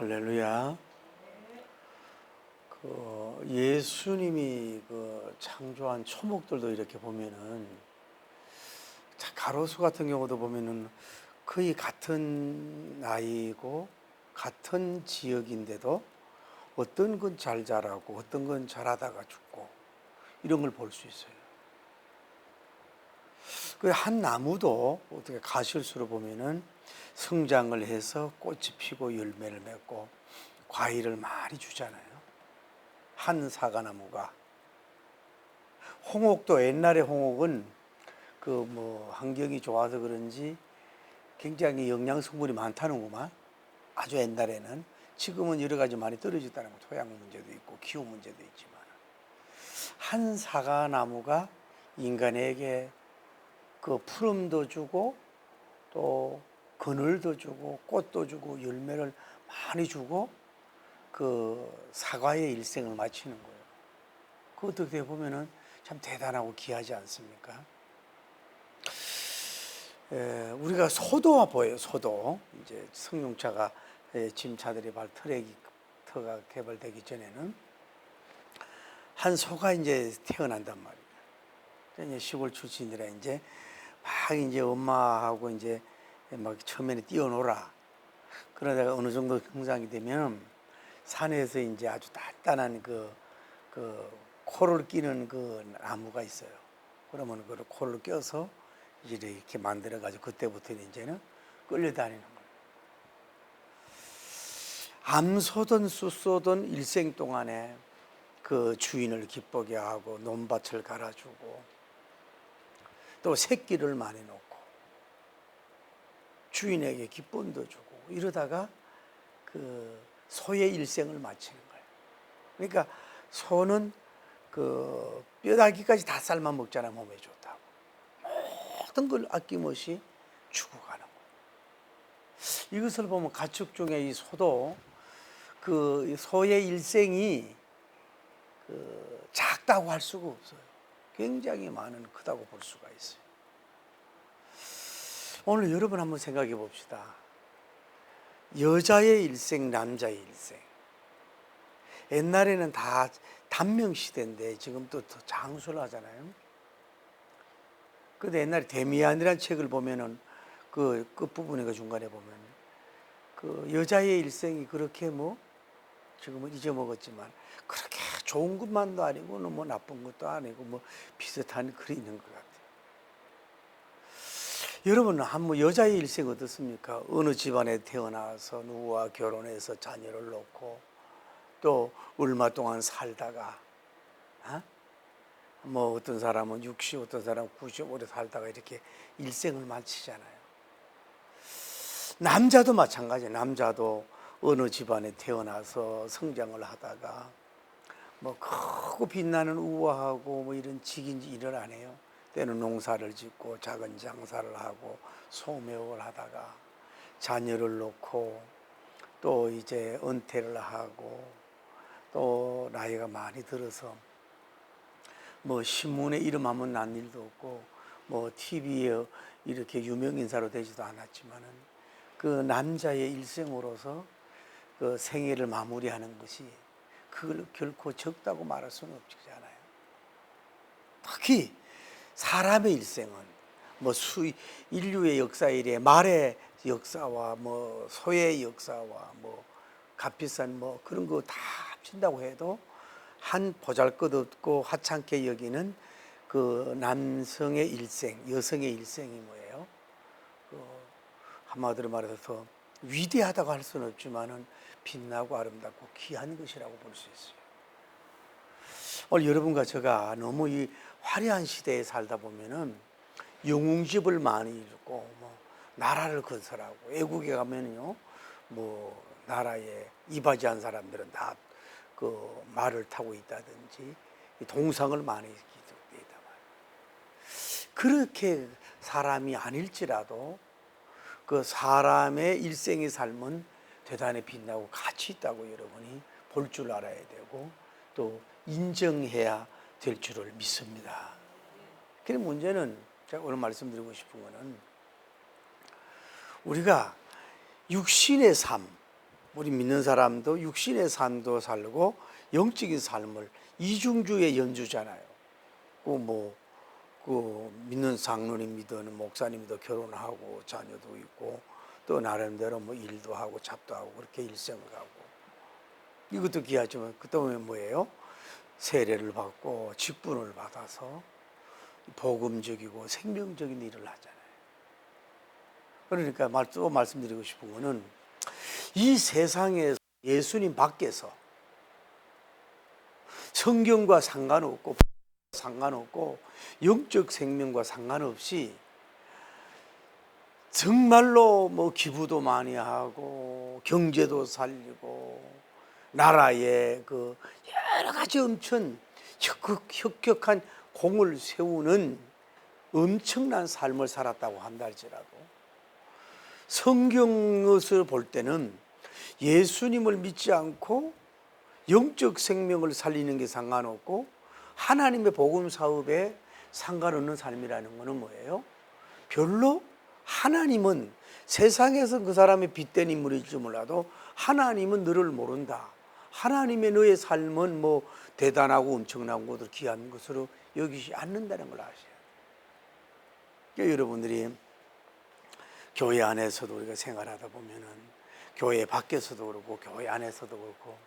할렐루야. 예수님이 창조한 초목들도 이렇게 보면은, 가로수 같은 경우도 보면은 거의 같은 나이고 같은 지역인데도 어떤 건 잘 자라고 어떤 건 자라다가 죽고 이런 걸 볼 수 있어요. 그 한 나무도 어떻게 가실수로 보면은 성장을 해서 꽃이 피고 열매를 맺고 과일을 많이 주잖아요. 한 사과나무가. 홍옥도, 옛날에 홍옥은 환경이 좋아서 그런지 굉장히 영양 성분이 많다는구만. 아주 옛날에는. 지금은 여러 가지 많이 떨어졌다는 거, 토양 문제도 있고 기후 문제도 있지만, 한 사과나무가 인간에게 푸름도 주고 또 그늘도 주고 꽃도 주고 열매를 많이 주고 사과의 일생을 마치는 거예요. 그 어떻게 보면은 참 대단하고 귀하지 않습니까? 우리가 소도 보여요. 소도 이제 승용차가 짐차들이 트랙터가 개발되기 전에는 한 소가 이제 태어난단 말이에요. 이제 시골 출신이라 이제 막 이제 엄마하고 이제 막 처음에는 뛰어놀아. 그러다가 어느 정도 성장이 되면 산에서 이제 아주 단단한 코를 끼는 나무가 있어요. 그러면 그 코를 껴서 이렇게 만들어가지고 그때부터는 이제는 끌려다니는 거예요. 암소든 숫소든 일생 동안에 그 주인을 기쁘게 하고 논밭을 갈아주고 또 새끼를 많이 놓고 주인에게 기쁨도 주고 이러다가 소의 일생을 마치는 거예요. 그러니까 소는 뼈다귀까지 다 삶아 먹잖아. 몸에 좋다고. 모든 걸 아낌없이 주고 가는 거예요. 이것을 보면 가축 중에 이 소도 소의 일생이 작다고 할 수가 없어요. 굉장히 크다고 볼 수가 있어요. 오늘 여러분 한번 생각해 봅시다. 여자의 일생, 남자의 일생. 옛날에는 다 단명 시대인데 지금 또 더 장수를 하잖아요. 근데 옛날에 데미안이라는 책을 보면은 그 끝부분에 중간에 보면 여자의 일생이 그렇게 지금은 잊어먹었지만 그렇게 좋은 것만도 아니고 너무 나쁜 것도 아니고 비슷한 글이 있는 것 같아요. 여러분은 한번 여자의 일생 어떻습니까? 어느 집안에 태어나서 누구와 결혼해서 자녀를 놓고 또 얼마 동안 살다가 어떤 사람은 60, 어떤 사람은 90 오래 살다가 이렇게 일생을 마치잖아요. 남자도 마찬가지예요. 남자도 어느 집안에 태어나서 성장을 하다가 크고 빛나는 우아하고 이런 직인 일을 안 해요. 때는 농사를 짓고 작은 장사를 하고 소매업을 하다가 자녀를 놓고 또 이제 은퇴를 하고 또 나이가 많이 들어서 신문에 이름하면 난 일도 없고 TV에 이렇게 유명 인사로 되지도 않았지만은 그 남자의 일생으로서 그 생애를 마무리하는 것이 그걸 결코 적다고 말할 수는 없잖아요. 특히 사람의 일생은 인류의 역사 이래 말의 역사와 소의 역사와 값비싼 그런 거 다 합친다고 해도 한 보잘것없고 하찮게 여기는 그 남성의 일생, 여성의 일생이 뭐예요? 한마디로 말해서 위대하다고 할 수는 없지만은 빛나고 아름답고 귀한 것이라고 볼 수 있어요. 오늘 여러분과 제가 너무 이 화려한 시대에 살다 보면은 영웅집을 많이 읽고 나라를 건설하고 외국에 가면요 나라에 이바지한 사람들은 다 말을 타고 있다든지 동상을 많이 기록되어 있단 말이에요. 그렇게 사람이 아닐지라도 그 사람의 일생의 삶은 대단히 빛나고 가치 있다고 여러분이 볼 줄 알아야 되고 또 인정해야 될 줄을 믿습니다. 그 문제는 제가 오늘 말씀드리고 싶은 거는 우리가 육신의 삶, 우리 믿는 사람도 육신의 삶도 살고 영적인 삶을 이중주의 연주잖아요. 그 믿는 장로님이든 목사님도 결혼하고 자녀도 있고 또 나름대로 뭐 일도 하고 잡도 하고 그렇게 일생을 하고 이것도 귀하지만 그 다음에 뭐예요? 세례를 받고 직분을 받아서 복음적이고 생명적인 일을 하잖아요. 그러니까 또 말씀드리고 싶은 거는 이 세상에서 예수님 밖에서 성경과 상관없고 영적 생명과 상관없이 정말로 뭐 기부도 많이 하고 경제도 살리고 나라에 그 여러 가지 엄청 혁혁한 공을 세우는 엄청난 삶을 살았다고 한다 할지라도 성경을 볼 때는 예수님을 믿지 않고 영적 생명을 살리는 게 상관없고 하나님의 복음 사업에 상관없는 삶이라는 것은 뭐예요? 별로 하나님은 세상에서 그 사람이 빛된 인물일지 몰라도 하나님은 너를 모른다. 하나님의 너의 삶은 뭐 대단하고 엄청나고 것들 귀한 것으로 여기지 않는다는 걸 아셔야 돼요. 그러니까 여러분들이 교회 안에서도 우리가 생활하다 보면은 교회 밖에서도 그렇고 교회 안에서도 그렇고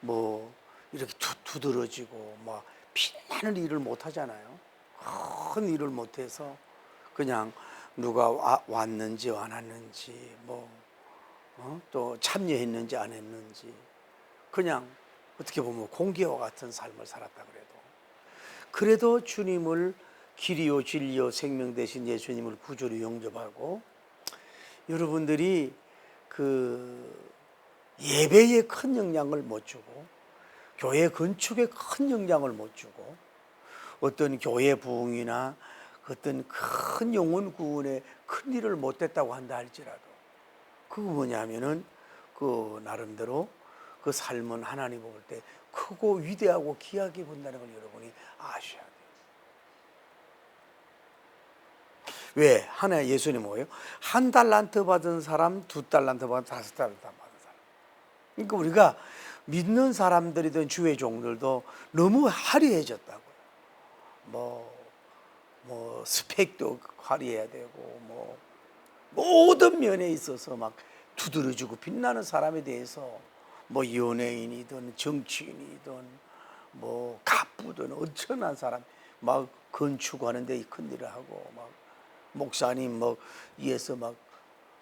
뭐 이렇게 두드러지고 막 빛나는 일을 못 하잖아요. 큰 일을 못 해서 그냥 누가 왔는지 안 왔는지 또 참여했는지 안 했는지 그냥 어떻게 보면 공기와 같은 삶을 살았다 그래도 주님을 길이요 진리요 생명 되신 예수님을 구주로 영접하고 여러분들이 그 예배에 큰 영향을 못 주고 교회 건축에 큰 영향을 못 주고 어떤 교회 부흥이나 어떤 큰 영혼 구원에 큰 일을 못했다고 한다 할지라도 그거 뭐냐면은 그 나름대로 그 삶은 하나님 볼 때 크고 위대하고 귀하게 본다는 걸 여러분이 아셔야 돼요. 왜? 하나 예수님 뭐예요? 1달란트 받은 사람, 2달란트 받은 사람, 5달란트 받은 사람. 그러니까 우리가 믿는 사람들이든 주의 종들도 너무 화려해졌다고요. 스펙도 화려해야 되고 모든 면에 있어서 막 두드러지고 빛나는 사람에 대해서 연예인이든 정치인이든 가부든 엄청난 사람 막 건축하는 데 큰 일을 하고 막 목사님 위에서 막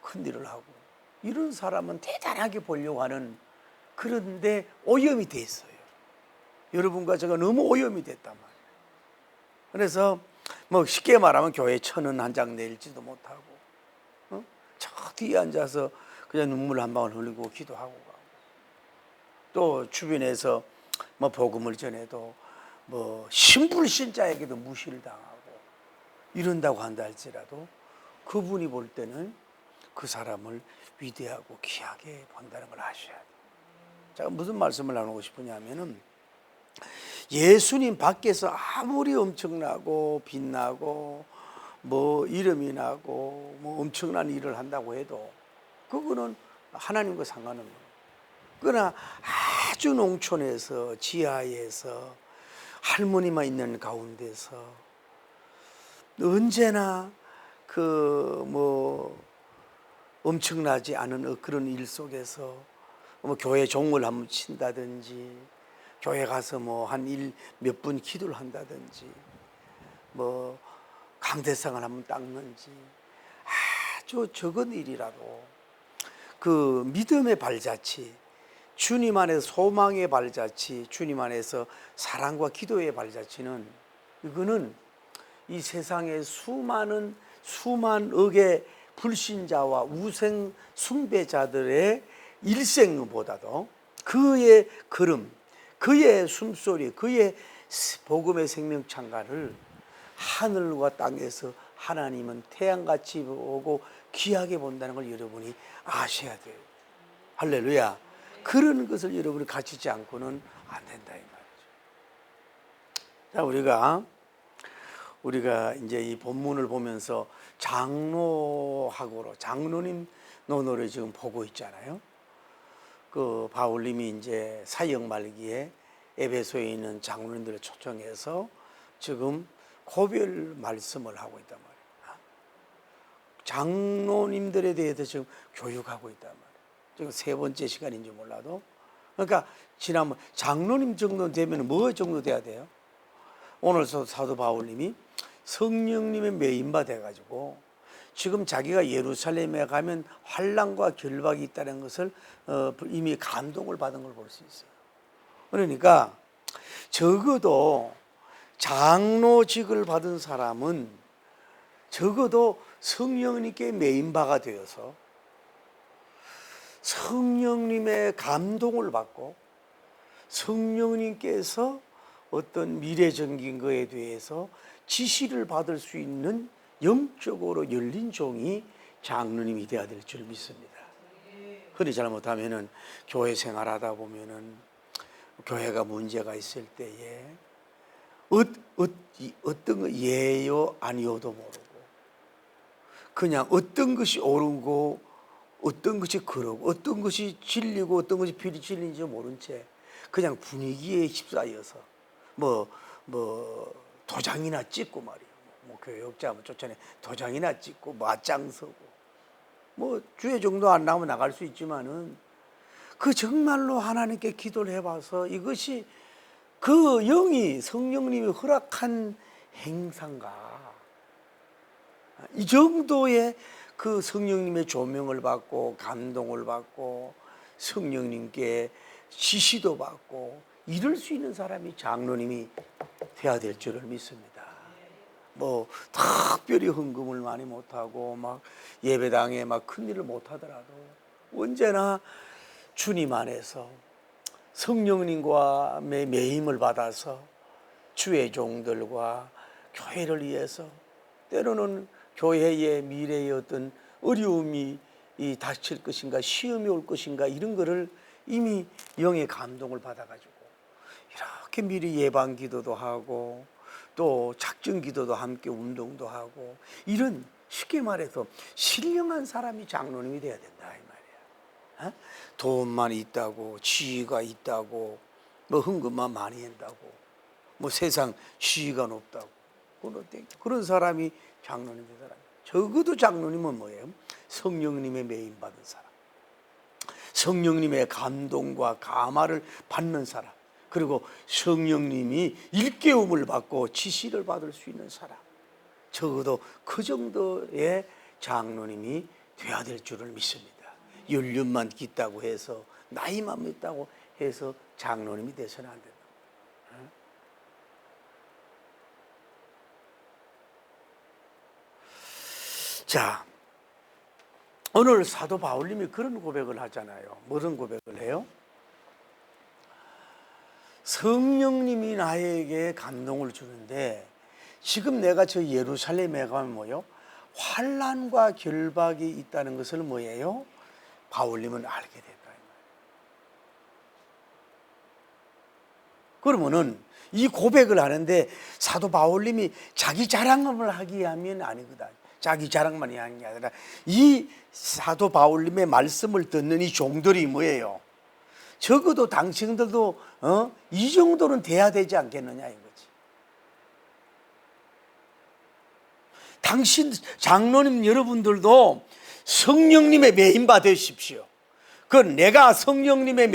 큰 일을 하고 이런 사람은 대단하게 보려고 하는 그런데 오염이 돼 있어요. 여러분과 제가 너무 오염이 됐단 말이에요. 그래서 쉽게 말하면 교회 천원 한 장 내일지도 못하고 저 뒤에 앉아서 그냥 눈물 한 방울 흘리고 기도하고 가고 또 주변에서 복음을 전해도 신불신자에게도 무시를 당하고 이런다고 한다 할지라도 그분이 볼 때는 그 사람을 위대하고 귀하게 본다는 걸 아셔야 돼요. 제가 무슨 말씀을 나누고 싶으냐면은 예수님 밖에서 아무리 엄청나고 빛나고 이름이 나고 엄청난 일을 한다고 해도 그거는 하나님과 상관없는 거예요. 그러나 아주 농촌에서 지하에서 할머니만 있는 가운데서 언제나 엄청나지 않은 그런 일 속에서 교회 종을 한번 친다든지 교회 가서 한 몇 분 기도를 한다든지 강대상을 한번 닦는지 아주 적은 일이라도 그 믿음의 발자취, 주님 안에서 소망의 발자취, 주님 안에서 사랑과 기도의 발자취는 이거는 이 세상의 수만억의 불신자와 우생 숭배자들의 일생보다도 그의 걸음, 그의 숨소리, 그의 복음의 생명 창가를 하늘과 땅에서 하나님은 태양같이 보고 귀하게 본다는 걸 여러분이 아셔야 돼요. 할렐루야. 그런 것을 여러분이 갖추지 않고는 안 된다 이 말이죠. 자, 우리가 이제 이 본문을 보면서 장로님 노노를 지금 보고 있잖아요. 그 바울님이 이제 사역 말기에 에베소에 있는 장로님들을 초청해서 지금 고별 말씀을 하고 있단 말이에요. 장로님들에 대해서 지금 교육하고 있단 말이에요. 지금 세 번째 시간인지 몰라도. 그러니까 지난번 장로님 정도 되면 뭐 정도 돼야 돼요? 오늘 사도 바울님이 성령님의 매인바 돼가지고 지금 자기가 예루살렘에 가면 환난과 결박이 있다는 것을 이미 감동을 받은 걸 볼 수 있어요. 그러니까 적어도 장로직을 받은 사람은 적어도 성령님께 매인바가 되어서 성령님의 감동을 받고 성령님께서 어떤 미래적인 것에 대해서 지시를 받을 수 있는 영적으로 열린 종이 장로님이 되어야 될 줄 믿습니다. 그리 잘못하면은 교회 생활하다 보면은 교회가 문제가 있을 때에 어떤 거 예요 아니요도 모르고 그냥 어떤 것이 옳은고 어떤 것이 그러고 어떤 것이 진리고 어떤 것이 비진리인지 모른 채 그냥 분위기에 휩싸여서 뭐 도장이나 찍고 말이에요. 뭐 교역자 뭐 쫓아내 도장이나 찍고 맞짱 서고 뭐 주의 정도 안 나오면 나갈 수 있지만은 그 정말로 하나님께 기도를 해봐서 이것이 그 영이 성령님이 허락한 행사인가 이 정도의 그 성령님의 조명을 받고 감동을 받고 성령님께 지시도 받고 이럴 수 있는 사람이 장로님이 돼야 될 줄을 믿습니다. 뭐 특별히 헌금을 많이 못하고 막 예배당에 막 큰일을 못하더라도 언제나 주님 안에서 성령님과 매임을 받아서 주의 종들과 교회를 위해서 때로는 교회의 미래의 어떤 어려움이 닥칠 것인가 시험이 올 것인가 이런 거를 이미 영의 감동을 받아가지고 이렇게 미리 예방 기도도 하고 또 작정 기도도 함께 운동도 하고 이런 쉽게 말해서 신령한 사람이 장로님이 돼야 된다 이 말이야. 돈만 있다고 지위가 있다고 뭐 헌금만 많이 한다고 뭐 세상 지위가 높다고 그런 사람이 장로님 된 사람. 적어도 장로님은 뭐예요? 성령님의 매임 받은 사람, 성령님의 감동과 감화를 받는 사람, 그리고 성령님이 일깨움을 받고 지시를 받을 수 있는 사람. 적어도 그 정도의 장로님이 돼야 될 줄을 믿습니다. 연륜만 깊다고 해서 나이만 있다고 해서 장로님이 되서는 안 된다. 자, 오늘 사도 바울님이 그런 고백을 하잖아요. 무슨 고백을 해요? 성령님이 나에게 감동을 주는데 지금 내가 저 예루살렘에 가면 뭐요? 환난과 결박이 있다는 것을 뭐예요? 바울님은 알게 됐다. 그러면은 이 고백을 하는데 사도 바울님이 자기 자랑을 하기 하면 아니거든. 자기 자랑만이 하는 게 아니라 이 사도 바울님의 말씀을 듣는 이 종들이 뭐예요? 적어도 당신들도 이 정도는 돼야 되지 않겠느냐 이거지. 당신 장로님 여러분들도 성령님의 매인바 되십시오. 그건 내가 성령님의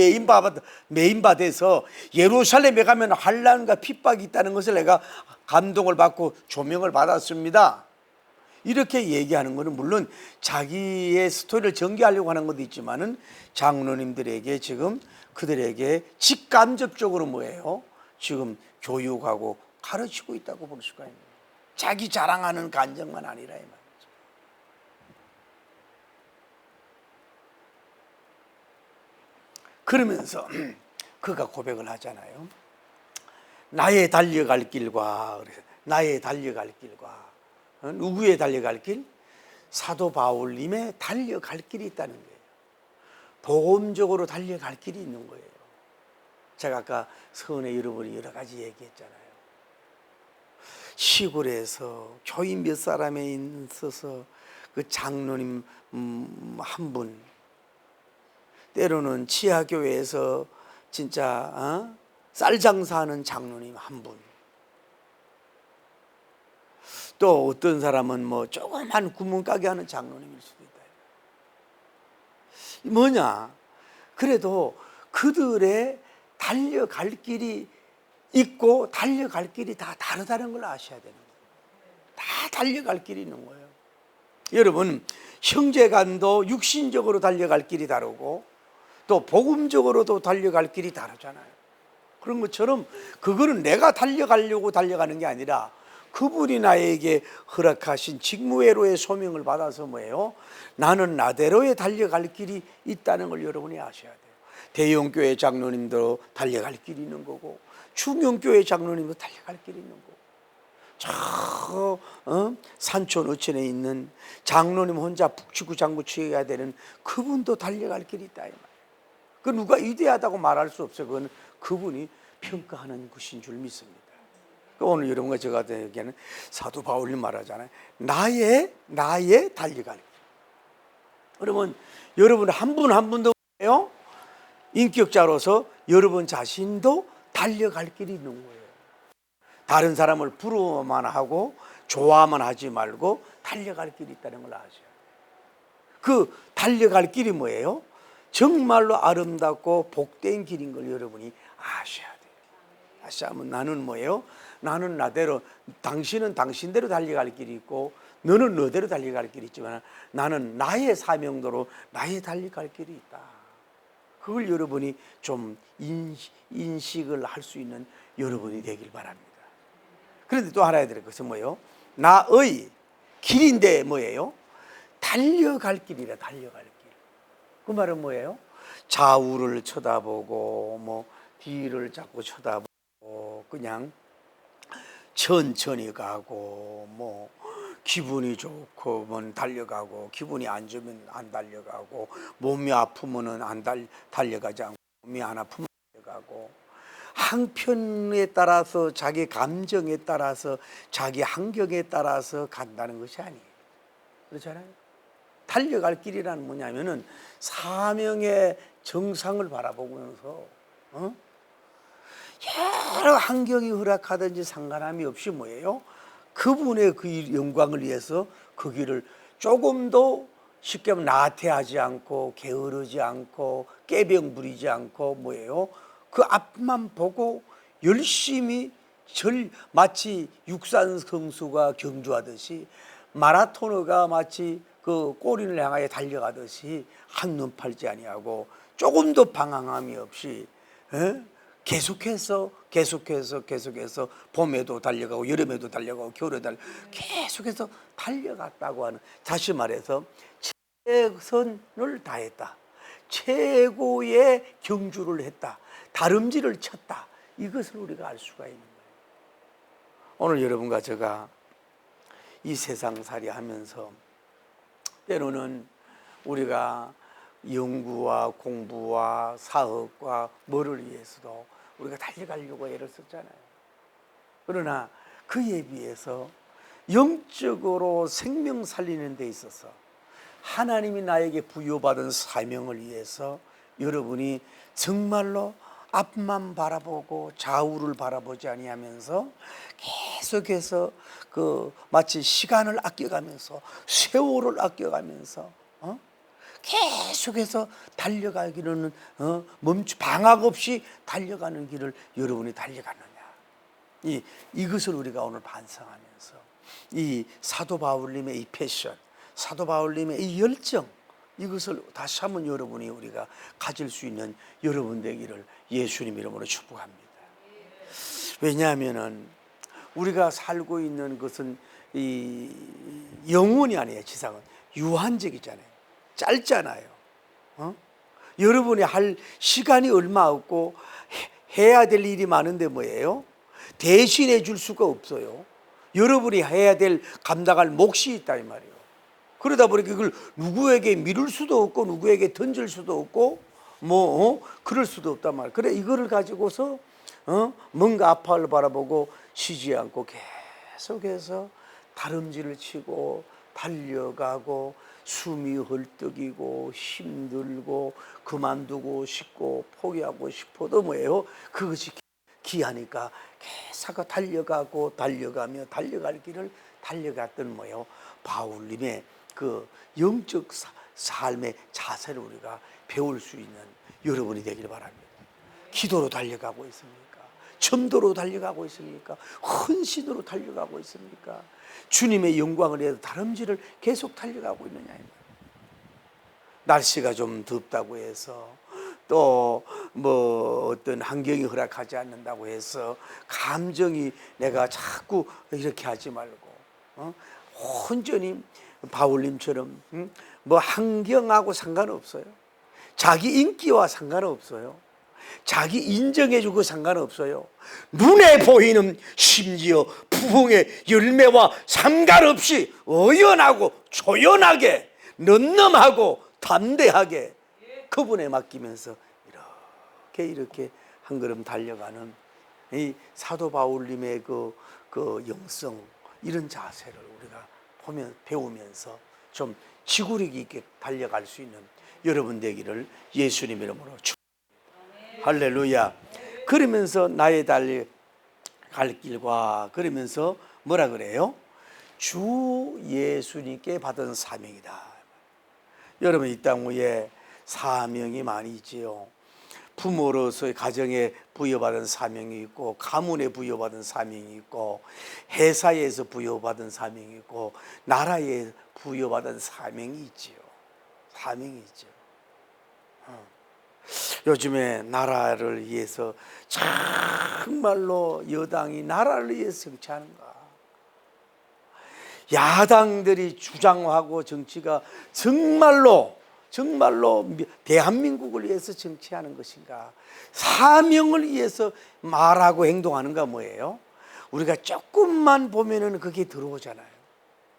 매인바 돼서 예루살렘에 가면 환난과 핍박이 있다는 것을 내가 감동을 받고 조명을 받았습니다. 이렇게 얘기하는 것은 물론 자기의 스토리를 전개하려고 하는 것도 있지만은 장로님들에게 지금 그들에게 직간접적으로 뭐예요? 지금 교육하고 가르치고 있다고 볼 수가 있는 거예요. 자기 자랑하는 간증만 아니라 이 말이죠. 그러면서 그가 고백을 하잖아요. 나의 달려갈 길과 나의 달려갈 길과 누구의 달려갈 길? 사도 바울님의 달려갈 길이 있다는 거예요. 복음적으로 달려갈 길이 있는 거예요. 제가 아까 서은에 여러분이 여러 가지 얘기했잖아요. 시골에서 교인 몇 사람에 있어서 그 장로님 한 분 때로는 치아교회에서 진짜 쌀 장사하는 장로님 한 분, 또 어떤 사람은 뭐 조그만 구멍가게 하는 장로님일 수도 있다. 뭐냐? 그래도 그들의 달려갈 길이 있고 달려갈 길이 다 다르다는 걸 아셔야 되는 거예요. 다 달려갈 길이 있는 거예요. 여러분, 형제간도 육신적으로 달려갈 길이 다르고 또 복음적으로도 달려갈 길이 다르잖아요. 그런 것처럼 그거는 내가 달려가려고 달려가는 게 아니라 그분이 나에게 허락하신 직무회로의 소명을 받아서 뭐예요? 나는 나대로의 달려갈 길이 있다는 걸 여러분이 아셔야 돼요. 대형교회 장로님도 달려갈 길이 있는 거고 중형교회 장로님도 달려갈 길이 있는 거고 저 산촌 어천에 있는 장로님 혼자 북치고 장구치해야 되는 그분도 달려갈 길이 있다 이 말이에요. 그 누가 위대하다고 말할 수 없어요. 그건 그분이 평가하는 것인 줄 믿습니다. 오늘 여러분과 제가 얘기하는 사도 바울이 말하잖아요. 나의 달려갈 길. 그러면 여러분 한 분 한 분도 뭐예요? 인격자로서 여러분 자신도 달려갈 길이 있는 거예요. 다른 사람을 부러워만 하고 좋아만 하지 말고 달려갈 길이 있다는 걸 아셔야 돼요. 그 달려갈 길이 뭐예요? 정말로 아름답고 복된 길인 걸 여러분이 아셔야 돼요. 다시 한번 나는 뭐예요? 나는 나대로, 당신은 당신대로 달려갈 길이 있고 너는 너대로 달려갈 길이 있지만 나는 나의 사명도로 나의 달려갈 길이 있다. 그걸 여러분이 좀 인식을 할 수 있는 여러분이 되길 바랍니다. 그런데 또 알아야 될 것은 뭐예요? 나의 길인데 뭐예요? 달려갈 길이라. 달려갈 길. 그 말은 뭐예요? 좌우를 쳐다보고 뭐 뒤를 자꾸 쳐다보고 그냥 천천히 가고 뭐 기분이 좋으면 달려가고 기분이 안 좋으면 안 달려가고 몸이 아프면은 안 달려가지 않고 몸이 안 아프면 달려가고 한편에 따라서 자기 감정에 따라서 자기 환경에 따라서 간다는 것이 아니에요. 그렇잖아요. 달려갈 길이라는 뭐냐면은 사명의 정상을 바라보면서 여러 환경이 허락하든지 상관함이 없이 뭐예요? 그분의 그 영광을 위해서 그 길을 조금도 쉽게 하면 나태하지 않고 게으르지 않고 깨병 부리지 않고 뭐예요? 그 앞만 보고 열심히 마치 육산 선수가 경주하듯이 마라토너가 마치 그 꼬리를 향하여 달려가듯이 한눈 팔지 아니하고 조금도 방황함이 없이 계속해서 봄에도 달려가고 여름에도 달려가고 겨울에도 달려가고 계속해서 달려갔다고 하는, 다시 말해서 최선을 다했다. 최고의 경주를 했다. 다름질을 쳤다. 이것을 우리가 알 수가 있는 거예요. 오늘 여러분과 제가 이 세상살이 하면서 때로는 우리가 연구와 공부와 사업과 뭐를 위해서도 우리가 달려가려고 애를 썼잖아요. 그러나 그에 비해서 영적으로 생명 살리는 데 있어서 하나님이 나에게 부여받은 사명을 위해서 여러분이 정말로 앞만 바라보고 좌우를 바라보지 아니하면서 계속해서 그 마치 시간을 아껴가면서 세월을 아껴가면서 계속해서 달려가기로는 방학 없이 달려가는 길을 여러분이 달려가느냐, 이것을 우리가 오늘 반성하면서 이 사도 바울님의 이 패션, 사도 바울님의 이 열정, 이것을 다시 한번 여러분이 우리가 가질 수 있는 여러분 되기를 예수님 이름으로 축복합니다. 왜냐하면은 우리가 살고 있는 것은 이 영원이 아니에요. 지상은 유한적이잖아요. 짧잖아요. 여러분이 할 시간이 얼마 없고 해야 될 일이 많은데 뭐예요? 대신해 줄 수가 없어요. 여러분이 해야 될 감당할 몫이 있다 이 말이에요. 그러다 보니까 그걸 누구에게 미룰 수도 없고 누구에게 던질 수도 없고 그럴 수도 없단 말이에요. 그래 이거를 가지고서 뭔가 앞을 바라보고 쉬지 않고 계속해서 다름질을 치고 달려가고 숨이 헐떡이고 힘들고 그만두고 싶고 포기하고 싶어도 뭐예요? 그것이 귀하니까 계속 달려가고 달려가며 달려갈 길을 달려갔던 뭐예요? 바울님의 그 영적 삶의 자세를 우리가 배울 수 있는 여러분이 되길 바랍니다. 기도로 달려가고 있습니까? 전도로 달려가고 있습니까? 헌신으로 달려가고 있습니까? 주님의 영광을 위해서 다름질을 계속 달려가고 있느냐 이 말이에요. 날씨가 좀 덥다고 해서 또 뭐 어떤 환경이 허락하지 않는다고 해서 감정이 내가 자꾸 이렇게 하지 말고 온전히 바울님처럼 뭐 환경하고 상관없어요. 자기 인기와 상관없어요. 자기 인정해주고 상관없어요. 눈에 보이는 심지어 부흥의 열매와 상관없이 의연하고 조연하게 넌넘하고 담대하게 그분에 맡기면서 이렇게 한 걸음 달려가는 이 사도 바울님의 그 영성, 이런 자세를 우리가 배우면서 좀 지구력 있게 달려갈 수 있는 여러분 되기를 예수님 이름으로 축복합니다. 할렐루야. 그러면서 나의 달려갈 길과 그러면서 뭐라 그래요? 주 예수님께 받은 사명이다. 여러분 이 땅 위에 사명이 많이 있지요. 부모로서의 가정에 부여받은 사명이 있고, 가문에 부여받은 사명이 있고, 회사에서 부여받은 사명이 있고, 나라에 부여받은 사명이 있지요. 사명이 있죠. 요즘에 나라를 위해서 정말로 여당이 나라를 위해서 정치하는가? 야당들이 주장하고 정치가 정말로 대한민국을 위해서 정치하는 것인가? 사명을 위해서 말하고 행동하는가 뭐예요? 우리가 조금만 보면은 그게 들어오잖아요.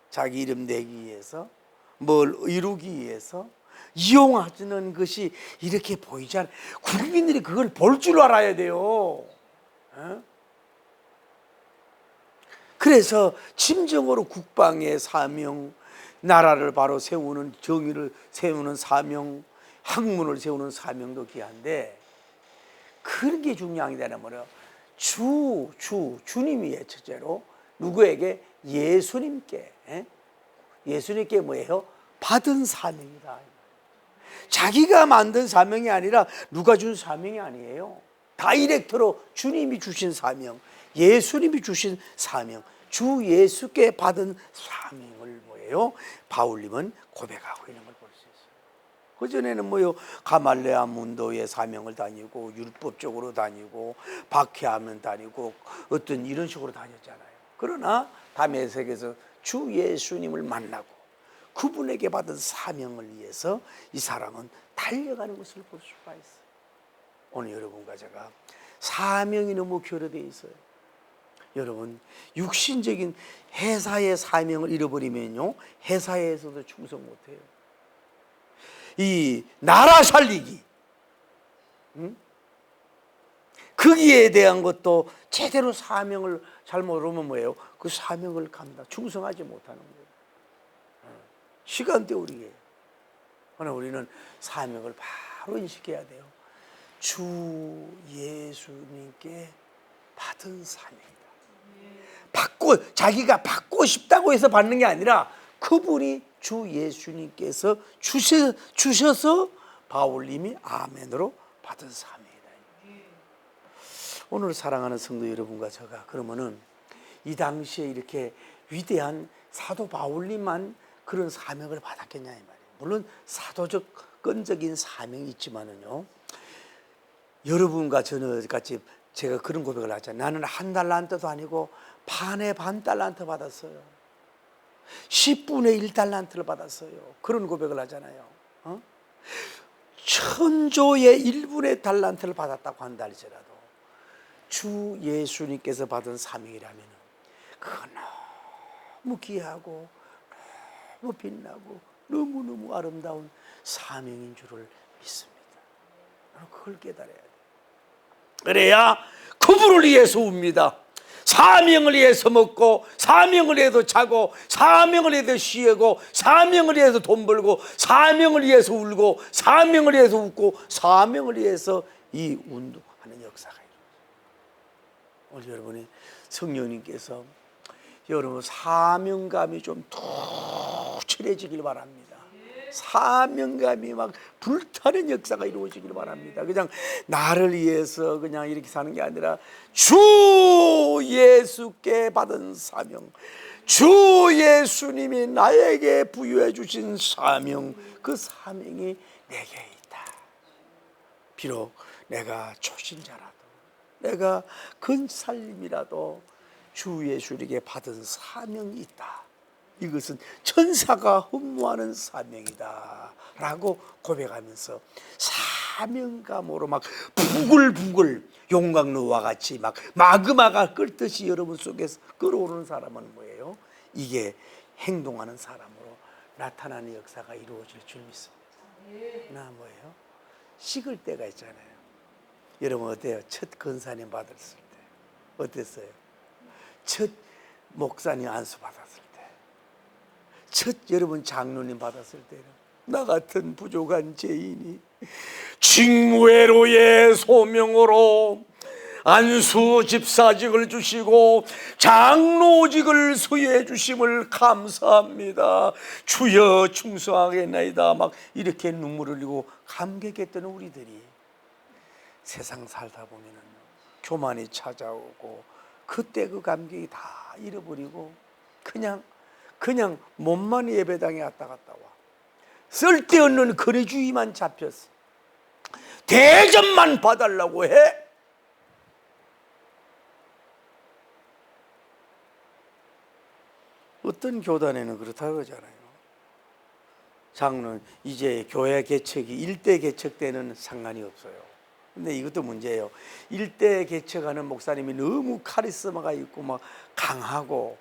자기 이름 내기 위해서, 뭘 이루기 위해서 이용하는 것이 이렇게 보이잖아요. 국민들이 그걸 볼 줄 알아야 돼요. 그래서 진정으로 국방의 사명, 나라를 바로 세우는, 정의를 세우는 사명, 학문을 세우는 사명도 귀한데, 그런 게 중요한 게 뭐예요? 주님이 첫째로 누구에게? 예수님께 뭐예요? 받은 사명이다. 자기가 만든 사명이 아니라 누가 준 사명이 아니에요. 다이렉트로 주님이 주신 사명, 예수님이 주신 사명, 주 예수께 받은 사명을 뭐예요? 바울님은 고백하고 있는 걸 볼 수 있어요. 그전에는 뭐요? 가말레아 문도의 사명을 다니고, 율법적으로 다니고, 박해하면 다니고, 어떤 이런 식으로 다녔잖아요. 그러나 다메섹에서 주 예수님을 만나고 그분에게 받은 사명을 위해서 이 사람은 달려가는 것을 볼 수가 있어요. 오늘 여러분과 제가 사명이 너무 결여되어 있어요. 여러분, 육신적인 회사의 사명을 잃어버리면요, 회사에서도 충성 못해요. 이 나라 살리기, 거기에 대한 것도 제대로 사명을 잘 모르면 뭐예요? 그 사명을 충성하지 못하는 거예요. 시간 때우기예요. 그러나 우리는 사명을 바로 인식해야 돼요. 주 예수님께 받은 사명이다. 자기가 받고 싶다고 해서 받는 게 아니라 그분이 주 예수님께서 주셔서 바울님이 아멘으로 받은 사명이다. 오늘 사랑하는 성도 여러분과 제가 그러면은 이 당시에 이렇게 위대한 사도 바울님만 그런 사명을 받았겠냐 이 말이에요. 물론 사도적 끈적인 사명이 있지만은요, 여러분과 저는 같이 제가 그런 고백을 하잖아요. 나는 한 달란트도 아니고 반의 반 달란트 받았어요. 10분의 1 달란트를 받았어요. 그런 고백을 하잖아요. 천조의 1분의 달란트를 받았다고 한다 할지라도 주 예수님께서 받은 사명이라면 그건 너무 귀하고 너무 빛나고 너무너무 아름다운 사명인 줄을 믿습니다. 그걸 깨달아야 돼요. 그래야 그분을 위해서 웁니다. 사명을 위해서 먹고, 사명을 위해서 자고, 사명을 위해서 쉬고, 사명을 위해서 돈 벌고, 사명을 위해서 울고, 사명을 위해서 웃고, 사명을 위해서 이 운동하는 역사가 있어요. 오늘 여러분이 성령님께서 여러분 사명감이 좀 투철해지길 바랍니다. 사명감이 막 불타는 역사가 이루어지길 바랍니다. 그냥 나를 위해서 그냥 이렇게 사는 게 아니라 주 예수께 받은 사명, 주 예수님이 나에게 부여해 주신 사명, 그 사명이 내게 있다. 비록 내가 초신자라도, 내가 근살림이라도 주 예수님께 받은 사명이 있다. 이것은 천사가 흠모하는 사명이다 라고 고백하면서 사명감으로 막 부글부글 용광로와 같이 막 마그마가 끓듯이 여러분 속에서 끓어오르는 사람은 뭐예요? 이게 행동하는 사람으로 나타나는 역사가 이루어질 줄 믿습니다. 나 뭐예요? 식을 때가 있잖아요. 여러분 어때요? 첫 권사님 받았을 때 어땠어요? 첫 목사님 안수 받았을 때, 첫 여러분 장로님 받았을 때는 나 같은 부족한 죄인이 징외로의 소명으로 안수 집사직을 주시고 장로직을 수여해 주심을 감사합니다. 주여 충성하겠나이다. 막 이렇게 눈물을 흘리고 감격했던 우리들이 세상 살다 보면은 교만이 찾아오고 그때 그 감격이 다 잃어버리고 그냥 몸만 예배당에 왔다 갔다 와. 쓸데없는 거리주의만 잡혔어. 대접만 봐달라고 해. 어떤 교단에는 그렇다고 하잖아요. 장로는 이제 교회 개척이 일대 개척 때는 상관이 없어요. 근데 이것도 문제예요. 일대 개척하는 목사님이 너무 카리스마가 있고 막 강하고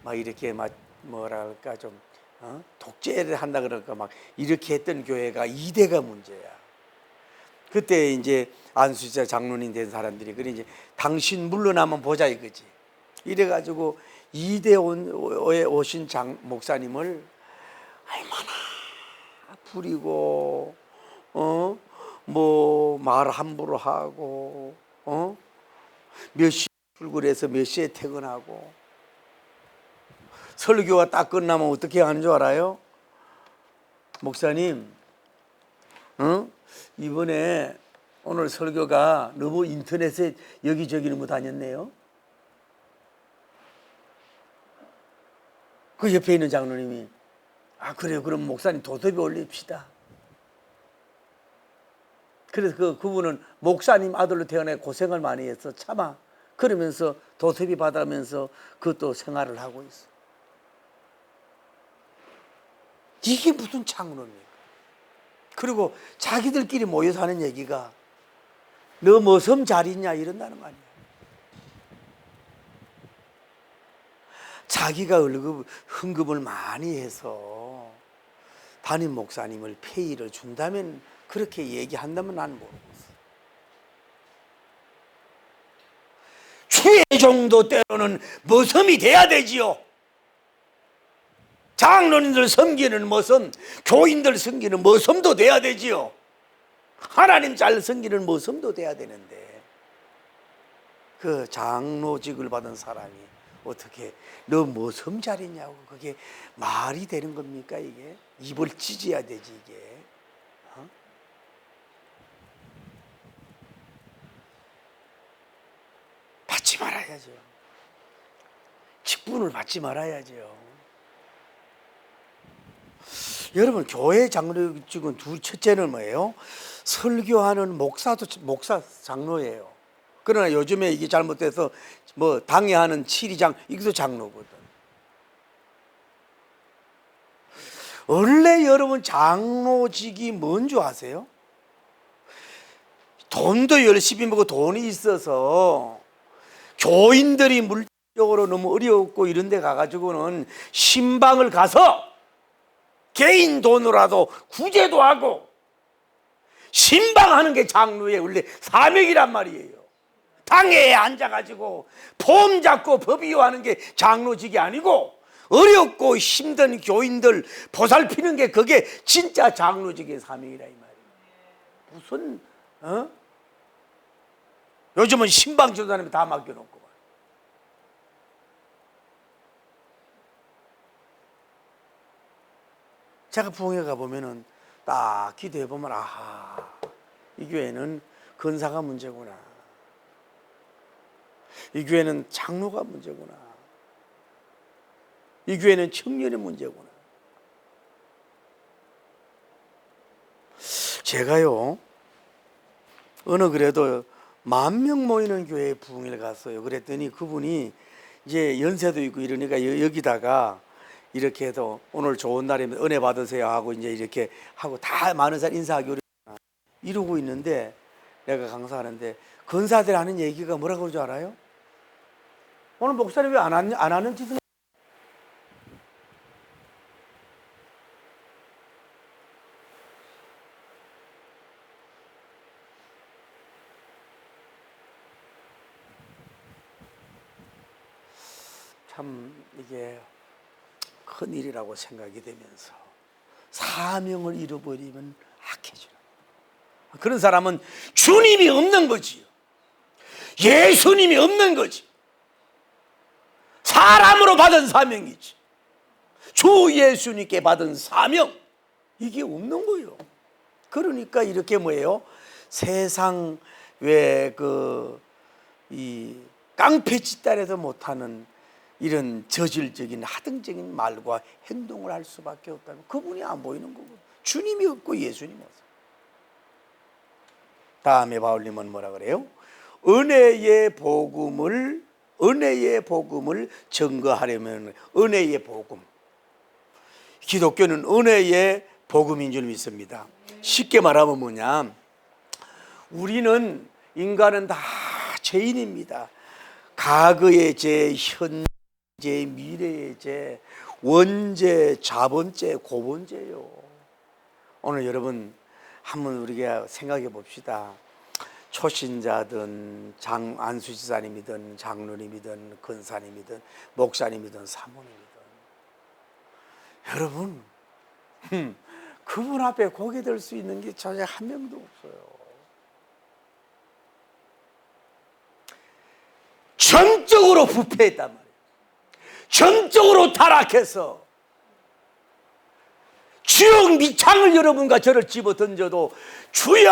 막 이렇게 막 뭐랄까 좀 독재를 한다 그럴까 막 이렇게 했던 교회가 이대가 문제야. 그때 이제 안수자 장로님 된 사람들이 그래 이제 당신 물러나면 보자 이거지. 이래가지고 이대에 오신 목사님을 얼마나 부리고 뭐 말 함부로 하고 몇 시에 출근해서 몇 시에 퇴근하고 설교가 딱 끝나면 어떻게 하는 줄 알아요? 목사님 이번에 오늘 설교가 너무 인터넷에 여기저기 너무 다녔네요. 그 옆에 있는 장로님이 아 그래요 그럼 목사님 도토리 올립시다. 그래서 그분은 목사님 아들로 태어나 고생을 많이 해서 참아 그러면서 도토리 받으면서 그것도 생활을 하고 있어. 이게 무슨 장로입니까? 그리고 자기들끼리 모여서 하는 얘기가 너 뭐 섬 잘 있냐 이런다는 거 아니야. 자기가 헌금을 많이 해서 담임 목사님을 페이를 준다면 그렇게 얘기한다면 난 모르겠어. 주의 정도 때로는 모섬이 돼야 되지요. 장로님들 섬기는 모섬, 교인들 섬기는 모섬도 돼야 되지요. 하나님 잘 섬기는 모섬도 돼야 되는데 그 장로직을 받은 사람이 어떻게 너 모섬 잘했냐고 그게 말이 되는 겁니까? 이게 입을 찢어야 되지 이게. 받지 말아야죠. 직분을 받지 말아야죠. 여러분 교회 장로직은 첫째는 뭐예요? 설교하는 목사 장로예요. 그러나 요즘에 이게 잘못돼서 뭐 당회하는 치리장 이것도 장로거든. 원래 여러분 장로직이 뭔 줄 아세요? 돈도 열심히 먹고 돈이 있어서 교인들이 물질적으로 너무 어려웠고 이런 데 가가지고는 신방을 가서 개인 돈으로라도 구제도 하고 신방하는 게 장로의 원래 사명이란 말이에요. 당회에 앉아가지고 폼 잡고 법위하는 게 장로직이 아니고 어렵고 힘든 교인들 보살피는 게 그게 진짜 장로직의 사명이라 이 말이에요. 무슨 요즘은 신방지도사님이 다 맡겨놓고 제가 부흥회 가보면은 딱 기도해보면 아하, 이 교회는 건사가 문제구나, 이 교회는 장로가 문제구나, 이 교회는 청년의 문제구나. 제가요 어느 그래도 10,000명 모이는 교회에 부흥회를 갔어요. 그랬더니 그분이 이제 연세도 있고 이러니까 여기다가 이렇게 해도 오늘 좋은 날이면 은혜 받으세요 하고 이제 이렇게 하고 다 많은 사람 인사하기 이러고 있는데 내가 강사하는데 건사들 하는 얘기가 뭐라고 그러지 알아요? 오늘 목사님 왜 안 하는 짓은 참 이게 큰일이라고 생각이 되면서 사명을 잃어버리면 악해져요. 그런 사람은 주님이 없는 거지요. 예수님이 없는 거지. 사람으로 받은 사명이지. 주 예수님께 받은 사명 이게 없는 거예요. 그러니까 이렇게 뭐예요? 세상 왜 이 깡패 짓단에도 못하는 이런 저질적인 하등적인 말과 행동을 할 수밖에 없다면 그분이 안 보이는 거고 주님이 없고 예수님이 없어요. 다음에 바울님은 뭐라 그래요? 은혜의 복음을 증거하려면 은혜의 복음, 기독교는 은혜의 복음인 줄 믿습니다. 쉽게 말하면 뭐냐, 우리는 인간은 다 죄인입니다. 과거의 죄, 현재, 미래의 죄, 원죄, 자본죄, 고본죄요. 오늘 여러분 한번 우리가 생각해 봅시다. 초신자든 안수지사님이든 장로님이든 권사님이든 목사님이든 사모님이든 여러분 그분 앞에 고개 들 수 있는 게 전혀 한 명도 없어요. 전적으로 부패했단 말이에요. 전적으로 타락해서 지옥 밑창을 여러분과 저를 집어 던져도 주여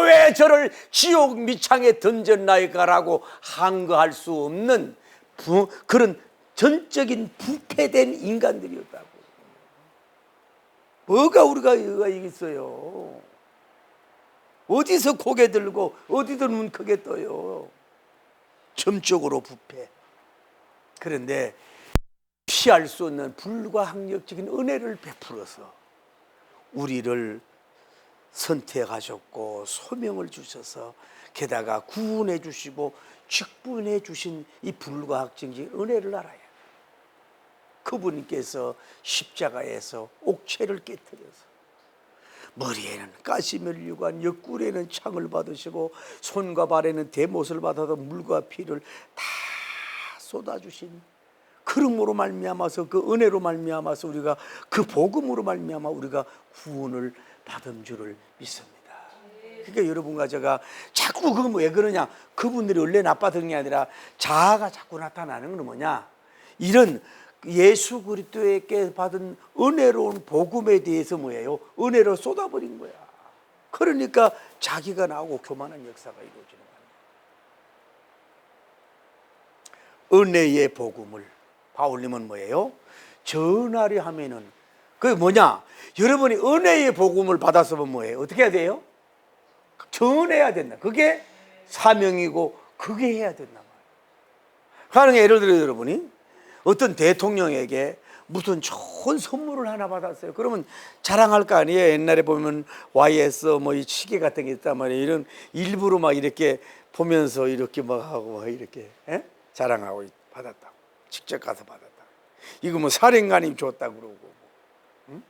왜 저를 지옥 밑창에 던졌나이까라고 항거할 수 없는 그런 전적인 부패된 인간들이었다고. 뭐가 우리가 이겠어요? 어디서 고개 들고 어디서 눈 크게 떠요? 점적으로 부패. 그런데 피할 수 없는 불가항력적인 은혜를 베풀어서 우리를 선택하셨고 소명을 주셔서 게다가 구원해 주시고 직분해 주신 이 불가항력적인 은혜를 알아야 그분께서 십자가에서 옥체를 깨뜨려서 머리에는 가시면류관, 옆구리에는 창을 받으시고 손과 발에는 대못을 받아서 물과 피를 다 쏟아주신 그름으로 말미암아서 그 은혜로 말미암아서 우리가 그 복음으로 말미암아 우리가 구원을 받은 줄을 믿습니다. 그러니까 여러분과 제가 자꾸 왜 그러냐, 그분들이 원래 나빴던 게 아니라 자아가 자꾸 나타나는 건 뭐냐, 이런 예수 그리스도에게 받은 은혜로운 복음에 대해서 뭐예요? 은혜로 쏟아버린 거야. 그러니까 자기가 나오고 교만한 역사가 이루어지는 거야. 은혜의 복음을 바울님은 뭐예요? 전하려 하면은 그게 뭐냐? 여러분이 은혜의 복음을 받았으면 뭐예요? 어떻게 해야 돼요? 전해야 된다. 그게 사명이고 그게 해야 된단 말이에요. 가능해. 예를 들어 여러분이 어떤 대통령에게 무슨 좋은 선물을 하나 받았어요. 그러면 자랑할 거 아니에요. 옛날에 보면 YS 뭐 이 시계 같은 게 있단 말이에요. 이런 일부러 막 이렇게 보면서 이렇게 막 하고 막 이렇게 자랑하고 받았다고. 직접 가서 받았다. 이거 뭐 사령관님 줬다 그러고. 응?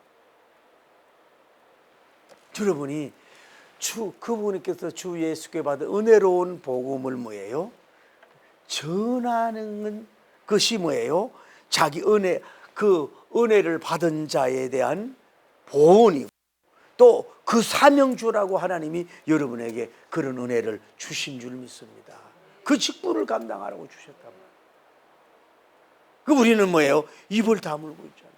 여러분이 그분께서 주 예수께 받은 은혜로운 복음을 뭐예요? 전하는 것이 뭐예요? 자기 그 은혜를 받은 자에 대한 보온이고, 또 그 사명주라고 하나님이 여러분에게 그런 은혜를 주신 줄 믿습니다. 그 직분을 감당하라고 주셨단 말이에요. 그 우리는 뭐예요? 입을 다물고 있잖아요.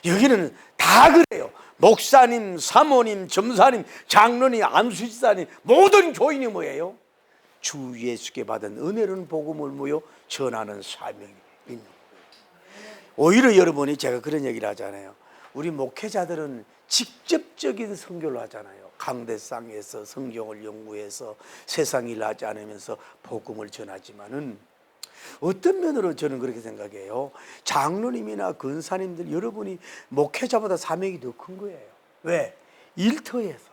여기는 다 그래요. 목사님, 사모님, 점사님, 장로님, 안수지사님, 모든 교인이 뭐예요? 주 예수께 받은 은혜로운 복음을 뭐요? 전하는 사명이 있는 거예요. 오히려 여러분이, 제가 그런 얘기를 하잖아요. 우리 목회자들은 직접적인 선교를 하잖아요. 강대상에서 성경을 연구해서 세상 일 하지 않으면서 복음을 전하지만은, 어떤 면으로 저는 그렇게 생각해요. 장로님이나 근사님들, 여러분이 목회자보다 사명이 더 큰 거예요. 왜? 일터에서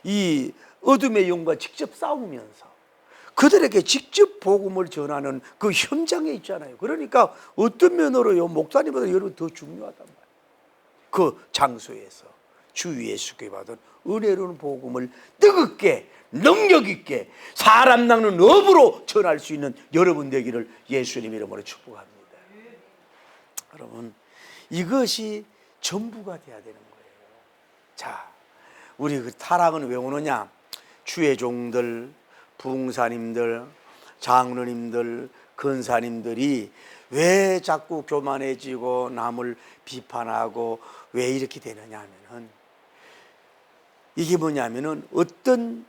이 어둠의 영과 직접 싸우면서 그들에게 직접 복음을 전하는 그 현장에 있잖아요. 그러니까 어떤 면으로요, 목사님보다 여러분 더 중요하단 말이에요. 그 장소에서 주 예수께 받은 은혜로운 복음을 뜨겁게 능력 있게 사람 낚는 업으로 전할 수 있는 여러분 되기를 예수님 이름으로 축복합니다. 여러분, 이것이 전부가 돼야 되는 거예요. 자, 우리 그 타락은 왜 오느냐? 주의 종들, 부흥사님들, 장로님들, 근사님들이 왜 자꾸 교만해지고 남을 비판하고 왜 이렇게 되느냐 하면은, 이게 뭐냐면은 어떤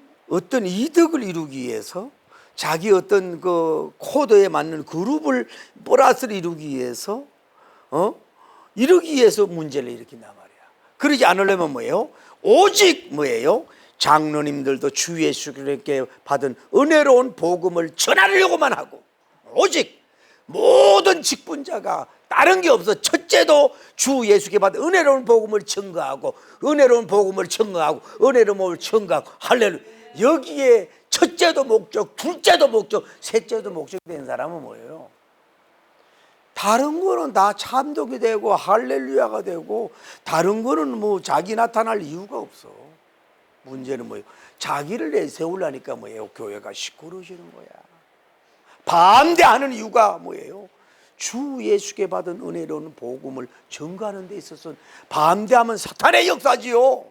이득을 이루기 위해서, 자기 어떤 그 코드에 맞는 그룹을 플러스를 이루기 위해서 이루기 위해서 문제를 일으킨단 말이야. 그러지 않으려면 뭐예요? 오직 뭐예요? 장로님들도 주 예수께 받은 은혜로운 복음을 전하려고만 하고, 오직 모든 직분자가 다른 게 없어. 첫째도 주 예수께 받은 은혜로운 복음을 증거하고, 은혜로운 복음을 증거하고, 은혜로운 복음을 증거하고, 할렐루야. 여기에 첫째도 목적, 둘째도 목적, 셋째도 목적된 사람은 뭐예요? 다른 거는 다 참독이 되고 할렐루야가 되고, 다른 거는 뭐 자기 나타날 이유가 없어. 문제는 뭐예요? 자기를 내세우려니까 뭐예요? 교회가 시끄러워지는 거야. 반대하는 이유가 뭐예요? 주 예수께 받은 은혜로운 복음을 전가하는 데 있어서는 반대하면 사탄의 역사지요.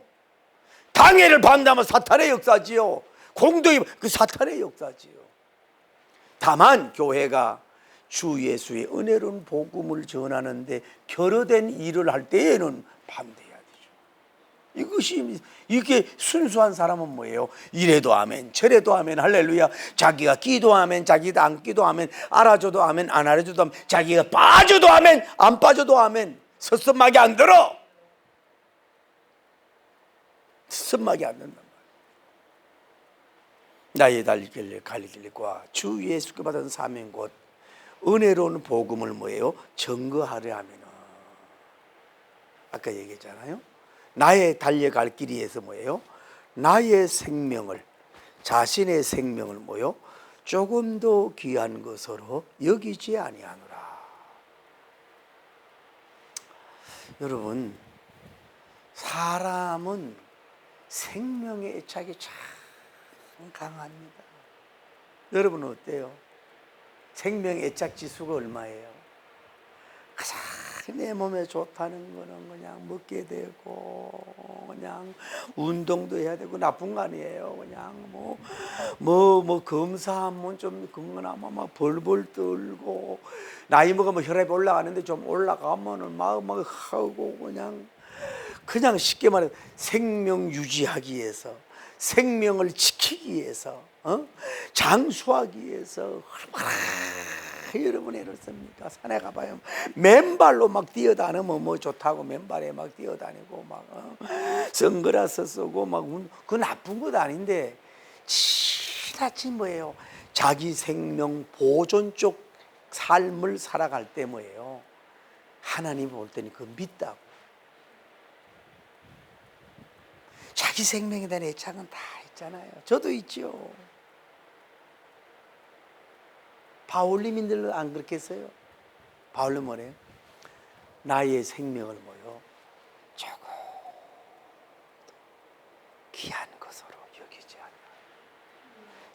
당회를 반대하면 사탄의 역사지요. 공동이 그 사탄의 역사지요. 다만 교회가 주 예수의 은혜로운 복음을 전하는데 결여된 일을 할 때에는 반대해야 되죠. 이게 순수한 사람은 뭐예요? 이래도 아멘, 저래도 아멘, 할렐루야. 자기가 기도하면, 자기가 안 기도하면, 알아줘도 아멘, 안 알아줘도 아멘, 자기가 빠져도 아멘, 안 빠져도 아멘. 서슴하게 안 들어. 서슴하게 안 된단 말이야. 나의 갈 길과 주 예수께 받은 사명 곧 은혜로운 복음을 뭐예요? 증거하려 하면은, 아까 얘기했잖아요. 나의 달려갈 길이에서 뭐예요? 나의 생명을, 자신의 생명을 뭐요? 조금 더 귀한 것으로 여기지 아니하노라. 여러분, 사람은 생명의 애착이 참 강합니다. 여러분은 어때요? 생명의 애착 지수가 얼마예요? 가장 내 몸에 좋다는 거는 그냥 먹게 되고, 그냥 운동도 해야 되고, 나쁜 거 아니에요. 그냥 검사하면 좀 건강하면 막 벌벌 떨고, 나이 먹으면 혈압이 올라가는데 좀 올라가면은 막 하고, 그냥 쉽게 말해 생명 유지하기 위해서, 생명을 지키기 위해서, 장수하기 위해서 얼마나 여러분이 이렇습니까? 산에 가봐요. 맨발로 막 뛰어다니면 뭐 좋다고 맨발에 막 뛰어다니고 막 선글라스 쓰고 막 그 나쁜 것도 아닌데, 지나친 뭐예요? 자기 생명 보존 쪽 삶을 살아갈 때 뭐예요? 하나님 볼 때는 그거 믿다고. 자기 생명에 대한 애착은 다 있잖아요. 저도 있죠. 바울님인들 안 그렇게 했어요? 바울은 뭐래요? 나의 생명을 뭐요? 조금 귀한 것으로 여기지 않나.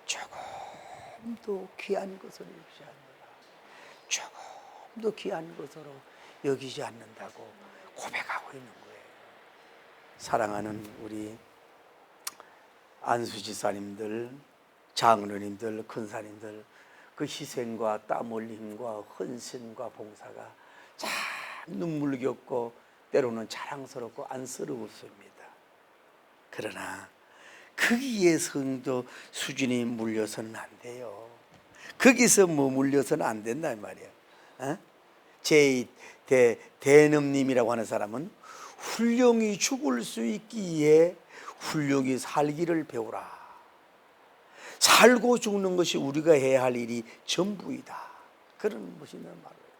조금도 귀한 것으로 여기지 않는다. 조금도 귀한 것으로 여기지 않는다고 고백하고 있는 거예요. 사랑하는 우리 안수지사님들, 장로님들, 큰사님들, 그 희생과 땀 흘림과 헌신과 봉사가 참 눈물겹고 때로는 자랑스럽고 안쓰러웠습니다. 그러나 거기에 성도 수준이 물려서는 안 돼요. 거기서 물려서는 안 된다 이 말이야. 대넘님이라고 하는 사람은 훌륭히 죽을 수 있기에 훌륭히 살기를 배우라. 살고 죽는 것이 우리가 해야 할 일이 전부이다. 그런 멋있는 말을 했어요.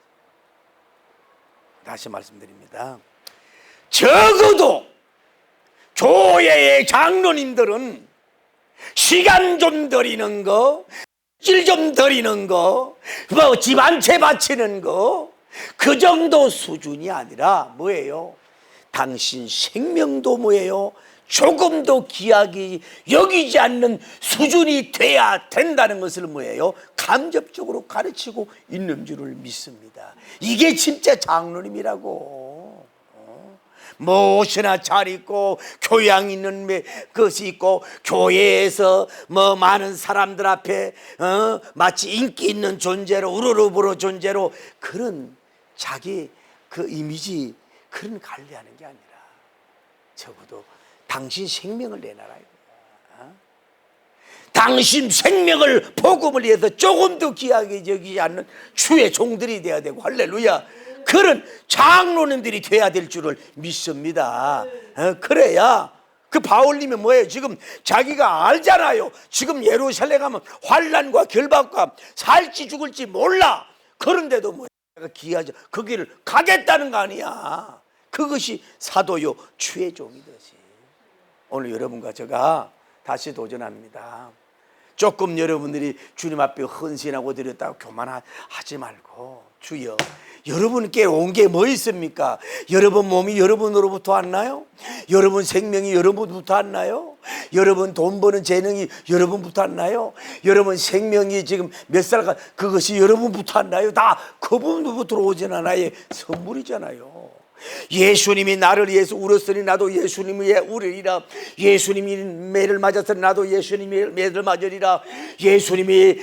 다시 말씀드립니다. 적어도 교회의 장로님들은 시간 좀 들이는 거, 질 좀 들이는 거, 뭐 집 한 채 바치는 거, 그 정도 수준이 아니라 뭐예요? 당신 생명도 뭐예요? 조금도 귀하게 여기지 않는 수준이 돼야 된다는 것을 뭐예요? 간접적으로 가르치고 있는 줄을 믿습니다. 이게 진짜 장로님이라고. 뭐 옷이나 잘 입고 교양 있는 것이 있고 교회에서 뭐 많은 사람들 앞에 마치 인기 있는 존재로 우르르 존재로 그런 자기 그 이미지 그런 관리하는 게 아니라 적어도 당신 생명을 내놔라. 당신 생명을 복음을 위해서 조금 더 귀하게 여기지 않는 주의 종들이 되어야 되고 할렐루야. 그런 장로님들이 돼야 될 줄을 믿습니다. 그래야 그 바울님이 뭐예요? 지금 자기가 알잖아요. 지금 예루살렘 가면 환난과 결박과 살지 죽을지 몰라. 그런데도 뭐예요? 귀하죠. 그 길을 가겠다는 거 아니야. 그것이 사도요 주의 종이듯이. 오늘 여러분과 제가 다시 도전합니다. 조금 여러분들이 주님 앞에 헌신하고 드렸다고 교만하지 말고 주여 여러분께 온 게 뭐 있습니까? 여러분 몸이 여러분으로부터 왔나요? 여러분 생명이 여러분부터 왔나요? 여러분 돈 버는 재능이 여러분부터 왔나요? 여러분 생명이 지금 몇 살까 그것이 여러분부터 왔나요? 다 그분부터 오진 않아요. 선물이잖아요. 예수님이 나를 위해서 울었으니 나도 예수님이 울으리라. 예수님이 매를 맞았으니 나도 예수님이 매를 맞으리라. 예수님이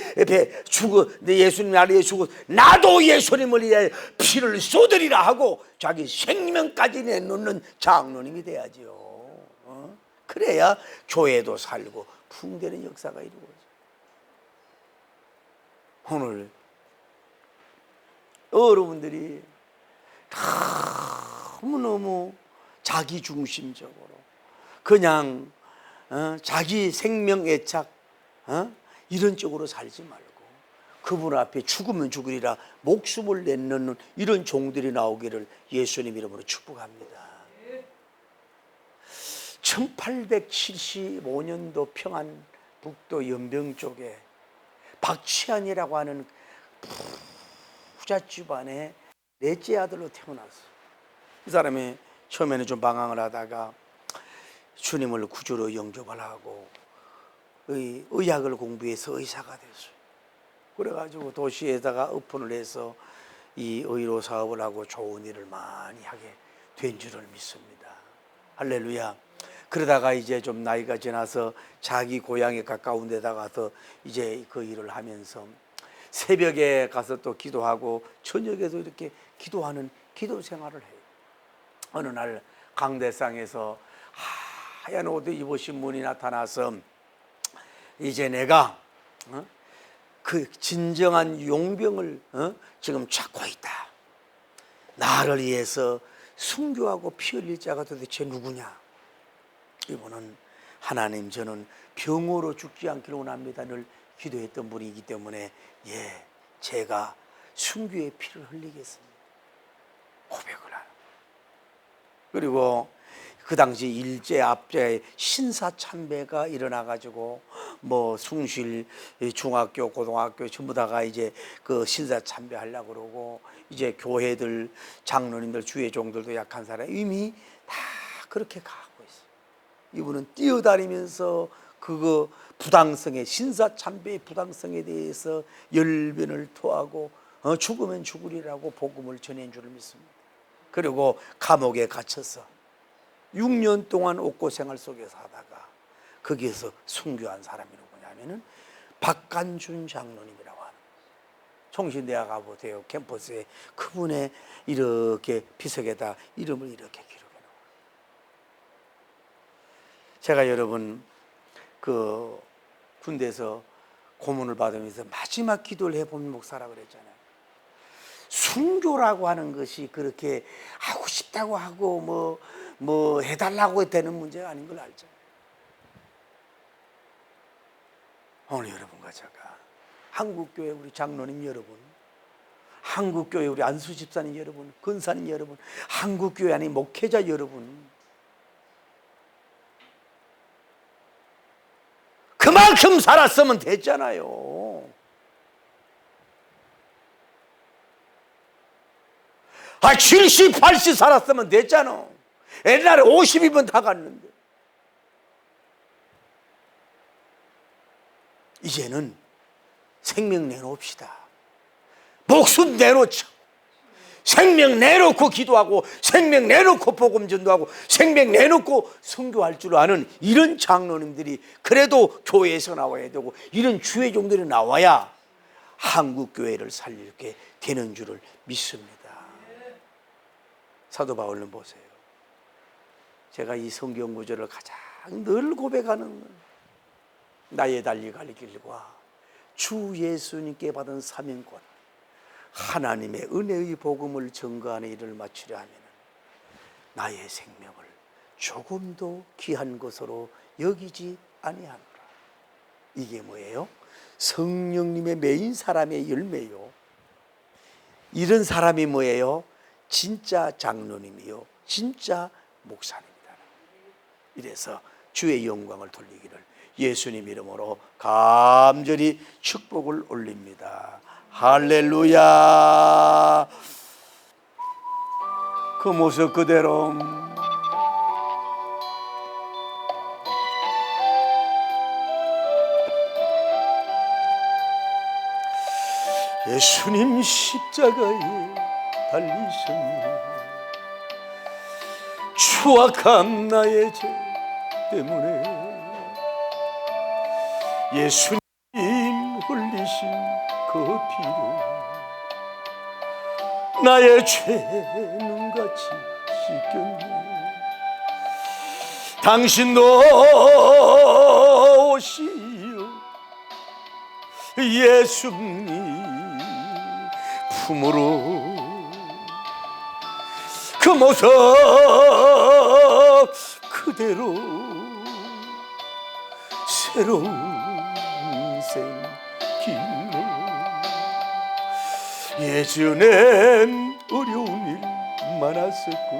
예수님이 나를 위해 죽어 나도 예수님을 위해 피를 쏟으리라 하고 자기 생명까지 내놓는 장로님이 돼야죠. 그래야 교회도 살고 풍대는 역사가 이루어져. 오늘 여러분들이 너무너무 자기중심적으로 그냥 자기 생명 애착 이런 쪽으로 살지 말고 그분 앞에 죽으면 죽으리라 목숨을 내놓는 이런 종들이 나오기를 예수님 이름으로 축복합니다. 1875년도 평안북도 연병 쪽에 박치환이라고 하는 부자 집안에 넷째 아들로 태어났어. 이 사람이 처음에는 좀 방황을 하다가 주님을 구주로 영접을 하고 의학을 공부해서 의사가 됐어요. 그래가지고 도시에다가 오픈을 해서 이 의료 사업을 하고 좋은 일을 많이 하게 된 줄을 믿습니다. 할렐루야. 그러다가 이제 좀 나이가 지나서 자기 고향에 가까운 데다 가서 이제 그 일을 하면서 새벽에 가서 또 기도하고 저녁에도 이렇게 기도하는 기도 생활을 해요. 어느 날 강대상에서 하얀 옷을 입으신 분이 나타나서 이제 내가 그 진정한 용병을 지금 찾고 있다. 나를 위해서 순교하고 피 흘릴 자가 도대체 누구냐. 이분은 하나님 저는 병으로 죽지 않기를 원합니다 늘 기도했던 분이기 때문에 제가 순교의 피를 흘리겠습니다. 고백을 하는. 그리고 그 당시 일제 압제에 신사참배가 일어나가지고 뭐 숭실 중학교 고등학교 전부 다가 이제 그 신사참배 하려고 그러고 이제 교회들 장로님들 주의 종들도 약한 사람 이미 다 그렇게 가고 있어요. 이분은 뛰어다니면서 그거 부당성에, 신사참배의 부당성에 대해서 열변을 토하고 죽으면 죽으리라고 복음을 전한 줄 믿습니다. 그리고 감옥에 갇혀서 6년 동안 옥고 생활 속에서 하다가 거기에서 순교한 사람이 누구냐면은 박간준 장로님이라고 하는, 총신대학 아보대요 캠퍼스에 그분의 이렇게 비석에다 이름을 이렇게 기록해 놓아요. 제가 여러분 그 군대에서 고문을 받으면서 마지막 기도를 해본 목사라 그랬잖아요. 순교라고 하는 것이 그렇게 하고 싶다고 하고 뭐 해달라고 되는 문제가 아닌 걸 알죠. 오늘 여러분과 제가, 한국교회 우리 장로님 여러분, 한국교회 우리 안수 집사님 여러분, 근사님 여러분, 한국교회 안에 목회자 여러분, 그만큼 살았으면 됐잖아요. 70, 80 살았으면 됐잖아. 옛날에 50이면 다 갔는데. 이제는 생명 내놓읍시다. 목숨 내놓죠. 생명 내놓고 기도하고, 생명 내놓고 복음 전도하고, 생명 내놓고 선교할 줄 아는 이런 장로님들이 그래도 교회에서 나와야 되고, 이런 주의 종들이 나와야 한국 교회를 살리게 되는 줄을 믿습니다. 사도 바울은 보세요. 제가 이 성경 구절을 가장 늘 고백하는, 나의 달리 갈 길과 주 예수님께 받은 사명권, 하나님의 은혜의 복음을 전가하는 일을 마치려 하면 나의 생명을 조금도 귀한 것으로 여기지 아니하노라. 이게 뭐예요? 성령님의 메인 사람의 열매요. 이런 사람이 뭐예요? 진짜 장로님이요, 진짜 목사님이다. 이래서 주의 영광을 돌리기를 예수님 이름으로 간절히 축복을 올립니다. 할렐루야. 그 모습 그대로 예수님 십자가에 달리셨네. 추악한 나의 죄 때문에 예수님 흘리신 그 피로 나의 죄는 같이 씻겼네. 당신도 오시오 예수님 품으로 그 모습 그대로 새로운 인생 길로. 예전엔 어려운 일 많았었고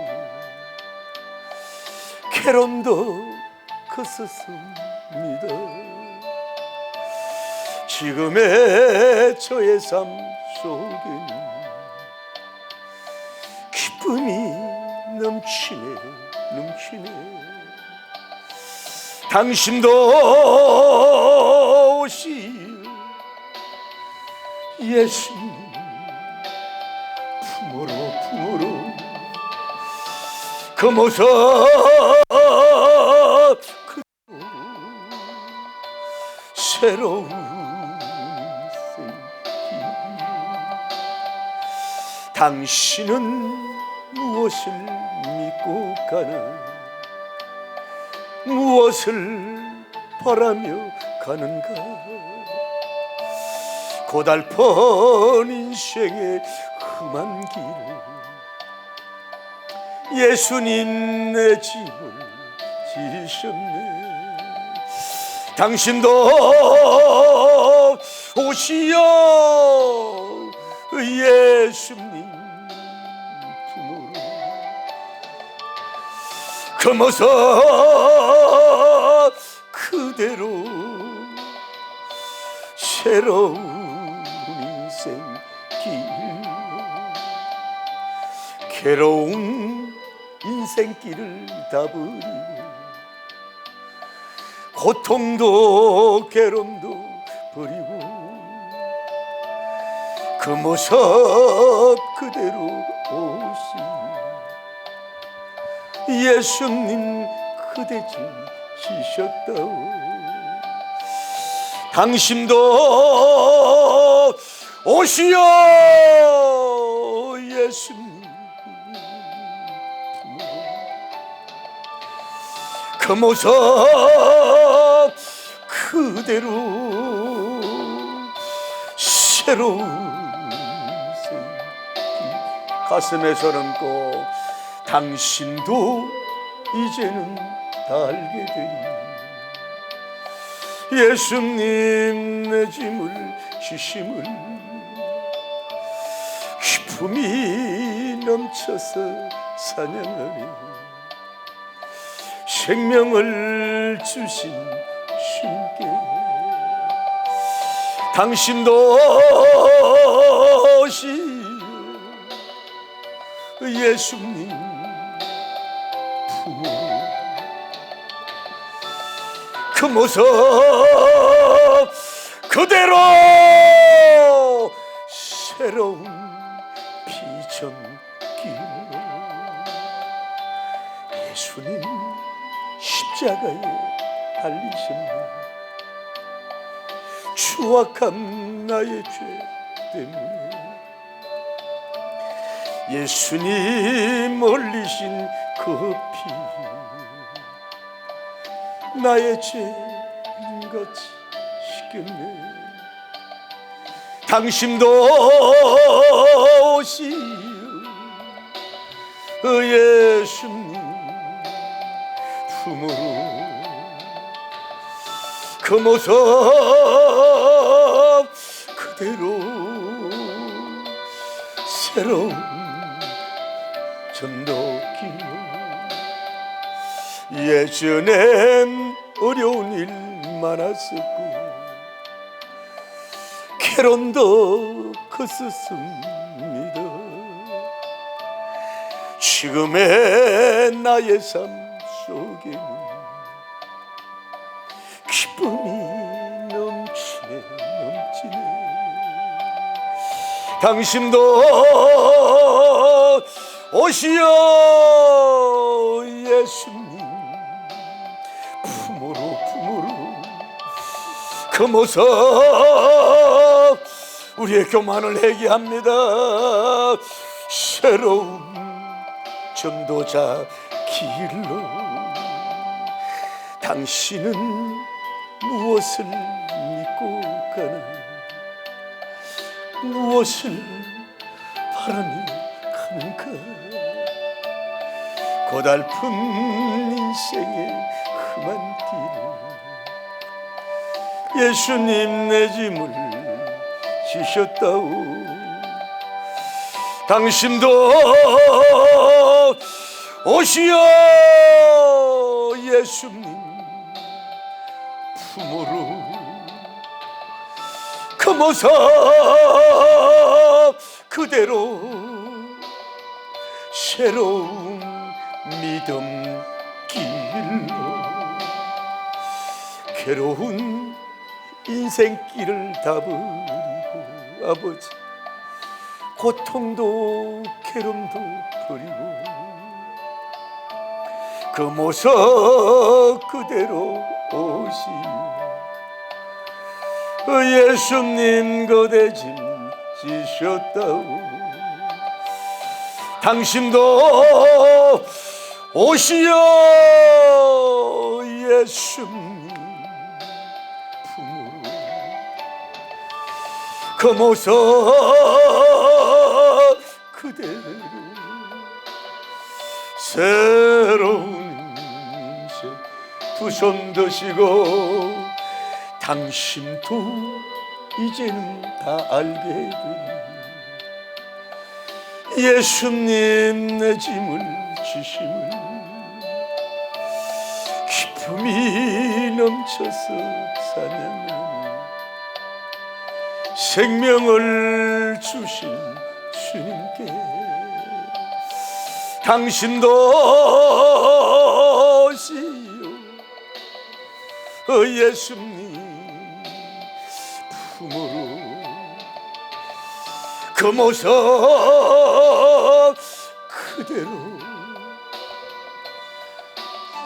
괴로움도 컸었습니다. 지금의 저의 삶 속에는 기쁨이 넘치네. 당신도 오시오 예수님 품으로 그 모습 그대로 새로운 생기. 당신은 무엇을 믿고 가나, 무엇을 바라며 가는가. 고달픈 인생의 험한 길을 예수님 내 짐을 지셨네. 당신도 오시오 예수님 품으로 그 모습 그대로 새로운 인생 길로. 괴로운 인생길을 다 버리고 고통도 괴로움도 버리고 그 모습 그대로 오시 예수님 그대 짐 지셨다오 당신도 오시어 예수님 그 모습 그대로 새로운 가슴에 손을 꼭 당신도 이제는 다 알게 되리 예수님 내 짐을 지심을 기쁨이 넘쳐서 찬양하며 생명을 주신 주님께 당신도 오시오 예수님 품으로 그 모습 그대로 새로운 비전길로 예수님 십자가에 달리셨네 추악한 나의 죄 때문에 예수님 흘리신 그 피 나의 죄인같이 씻겼네 당신도 오시오 예수님 품으로 그 모습 그대로 새로운 전도길로 예전엔 어려운 일 많았었고 괴로움도 컸었습니다 지금의 나의 삶 속에는 기쁨이 넘치네 당신도 오시어 예수님 품으로 그 모습 우리의 교만을 회개합니다 새로운 전도자 길로 당신은 무엇을 믿고 가나 무엇을 바라며 가는가 고달픈 인생의 험한 길 예수님 내 짐을 지셨다오 당신도 오시어 예수님 품으로 그 모습 그대로 새로운 믿음 길로 괴로운 인생길을 다 버리고 아버지 고통도 괴로움도 버리고 그 모습 그대로 오시오 예수님 그대 짐 지셨다오 당신도 오시어 예수님 품으로 그 모습 그대로 새로운 인생 두 손 드시고 당신도 이제는 다 알게 되니 예수님 내 짐을 지심을 기쁨이 넘쳐서 찬양하니 생명을 주신 주님께 당신도 오시오 예수님 품으로 그 모습 그대로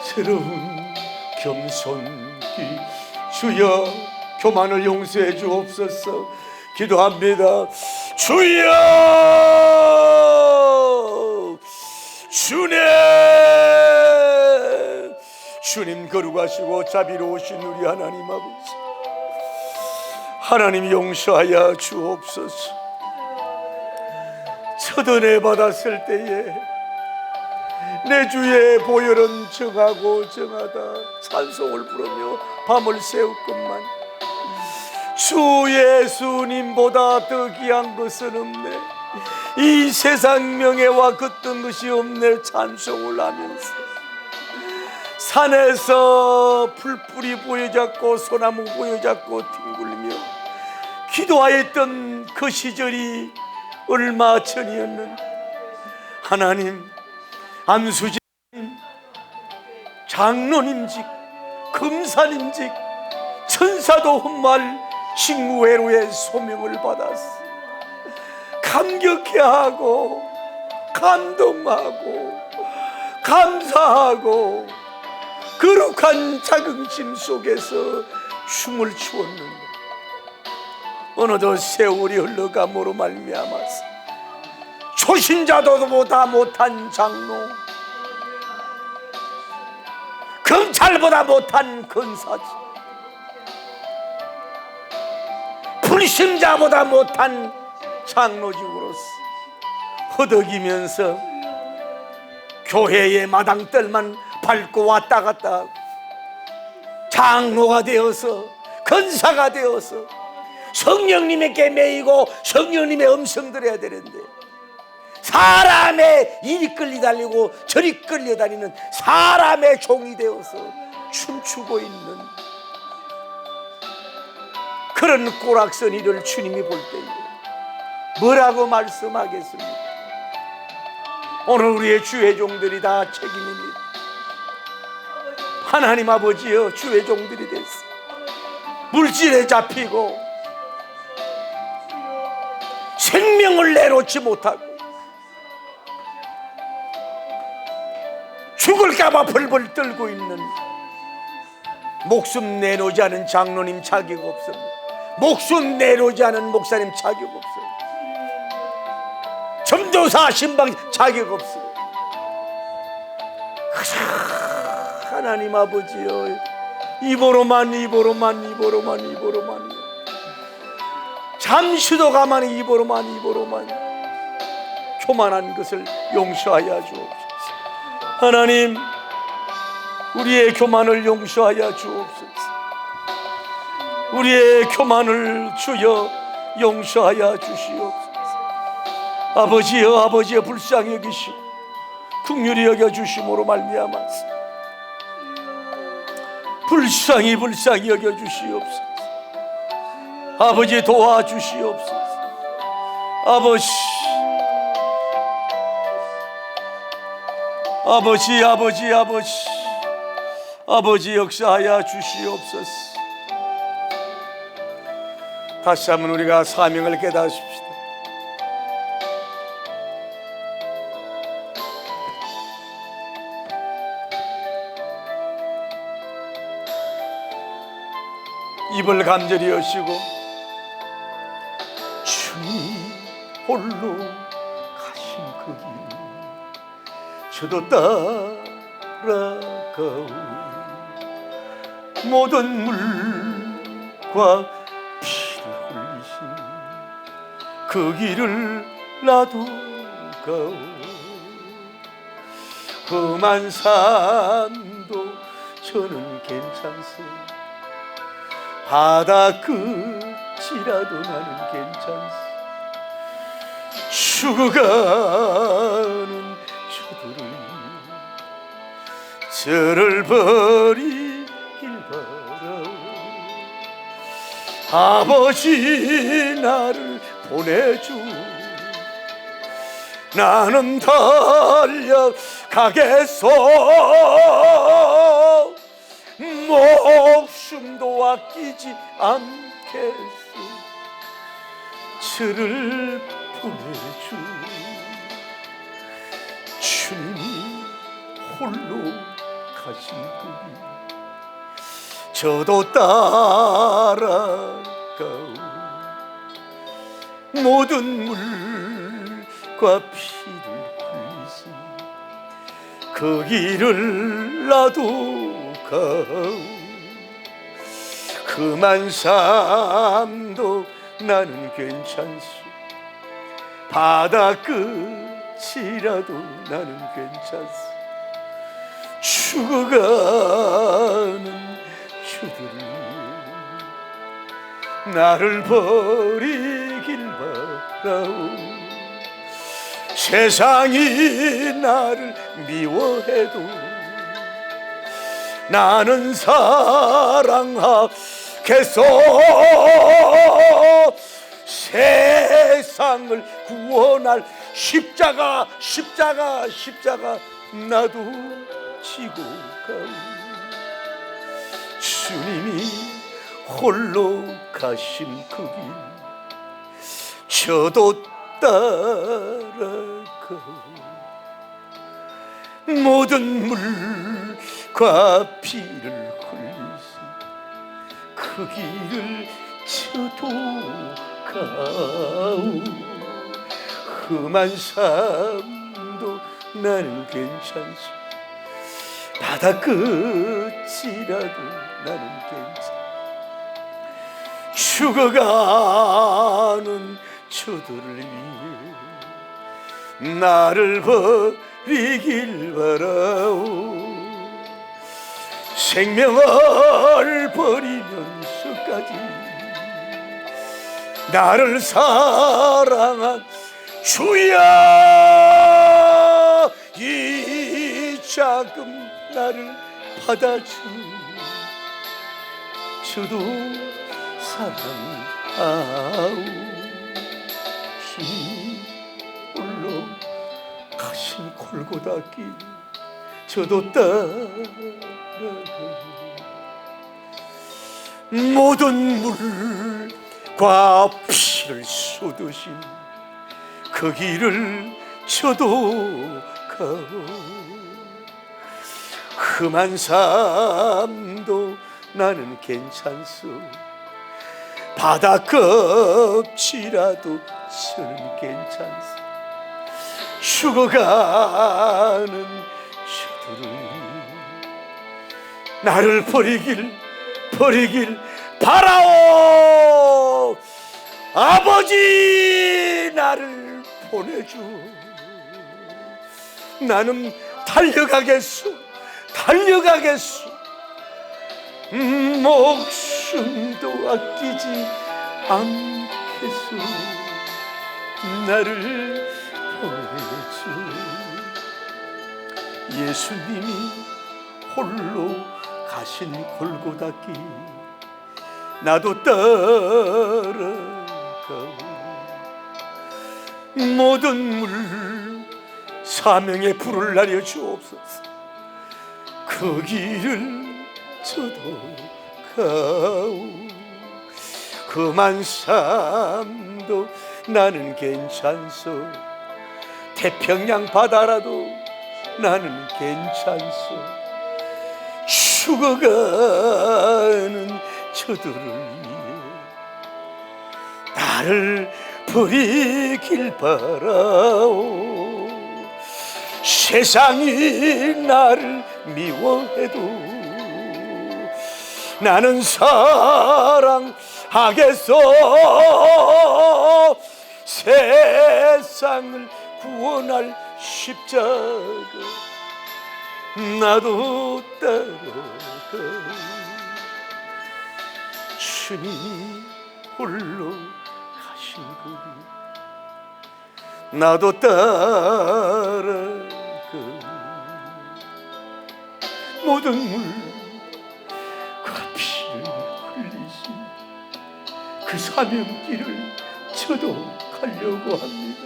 새로운 겸손히 주여 교만을 용서해 주옵소서. 기도합니다. 주여 주님 거룩하시고 자비로우신 우리 하나님 아버지, 하나님 용서하여 주옵소서. 첫 은혜 받았을 때에 내 주의 보혈은 정하고 정하다 찬송을 부르며 밤을 새웠건만 주 예수님보다 더 귀한 것은 없네. 이 세상 명예와 걷던 것이 없네. 찬송을 하면서 산에서 풀뿌리 보여잡고 소나무 보여잡고 뒹굴며 기도하였던 그 시절이 얼마 전이었는데, 하나님 안수진 장로님직 금사님직 천사도 헛말 식무회로의 소명을 받았어. 감격해하고 감동하고 감사하고 거룩한 자긍심 속에서 춤을 추었는데 어느덧 세월이 흘러감으로 말미암아서 초신자도보다 못한 장로, 검찰보다 못한 검사지, 불신자보다 못한 장로직으로서 허덕이면서 교회의 마당들만 밟고 왔다 갔다 하고 장로가 되어서 권사가 되어서 성령님에게 매이고 성령님의 음성 들어야 되는데 사람의 이리 끌려다니고 저리 끌려다니는 사람의 종이 되어서 춤추고 있는 그런 꼬락서니를 주님이 볼 때에 뭐라고 말씀하겠습니까? 오늘 우리의 주의 종들이 다 책임입니다. 하나님 아버지여, 주의 종들이 됐어. 물질에 잡히고 생명을 내놓지 못하고 죽을까봐 벌벌 떨고 있는, 목숨 내놓지 않은 장로님 자격 없습니다. 목숨 내놓지 않은 목사님 자격 없어요. 전도사 신방 자격 없어요. 하나님 아버지여, 입으로만 잠시도 가만히 입으로만 교만한 것을 용서하여 주옵소서. 하나님, 우리의 교만을 용서하여 주옵소서. 우리의 교만을 주여 용서하여 주시옵소서. 아버지여 불쌍히 여기시고 긍휼히 여겨 주심으로 말미암아서 불쌍히 여겨 주시옵소서. 아버지 도와주시옵소서. 아버지 역사하여 주시옵소서. 다시 한번 우리가 사명을 깨닫습시다. 입을 간절히 여시고 주님 홀로 가신 그 길 저도 따라가오. 모든 물과 피를 흘리신 그 길을 나도 가오. 험한 산도 저는 괜찮소. 바다 끝이라도 나는 괜찮소. 죽어가는 저를 버리길 바라. 아버지 나를 보내주. 나는 달려가겠소. 목숨도 아끼지 않겠소. 저를 보내주 주님이 홀로 가신 거기 저도 따라가오. 모든 물과 피를 흘리시 그 길을 나도 가오. 험한 삶도 나는 괜찮소. 바다 끝이라도 나는 괜찮소. 죽어가는 주들을 나를 버리길 바라오. 세상이 나를 미워해도 나는 사랑하겠소. 세상을 구원할 십자가 나도 지고 가오. 주님이 홀로 가신 그 길 저도 따라가오. 모든 물과 피를 흘리시 그 길을 저도 가오. 험한 삶도 나는 괜찮소. 바다 끝이라도 나는 괜찮소. 죽어가는 저들을 위해 나를 버리길 바라오. 생명을 버리면서까지 나를 사랑한 주야, 이 작은 나를 받아주. 저도 사랑하오. 주님 홀로 가신 골고다 길 저도 따라가오. 모든 물과 피를 쏟으신 그 길을 저도 가오. 험한 삶도 나는 괜찮소. 바다 끝이라도 저는 괜찮소. 죽어가는 저들은 나를 버리길 바라오. 아버지 나를 보내주. 나는 달려가겠소. 목숨도 아끼지 않겠소. 나를 보내주. 예수님이 홀로 가신 골고다 길 나도 따라가오. 모든 물 사명의 불을 날려 주옵소서. 그 길을 저도 가오. 험한 삶도 나는 괜찮소. 태평양 바다라도 나는 괜찮소. 죽어가는 저들을 위해 나를 버리길 바라오. 세상이 나를 미워해도 나는 사랑하겠소. 세상을 구원할 십자가 나도 따라가. 주님이 홀로 가신 거기 나도 따라가. 모든 물과 피를 흘리신 그 사명길을 저도 가려고 합니다.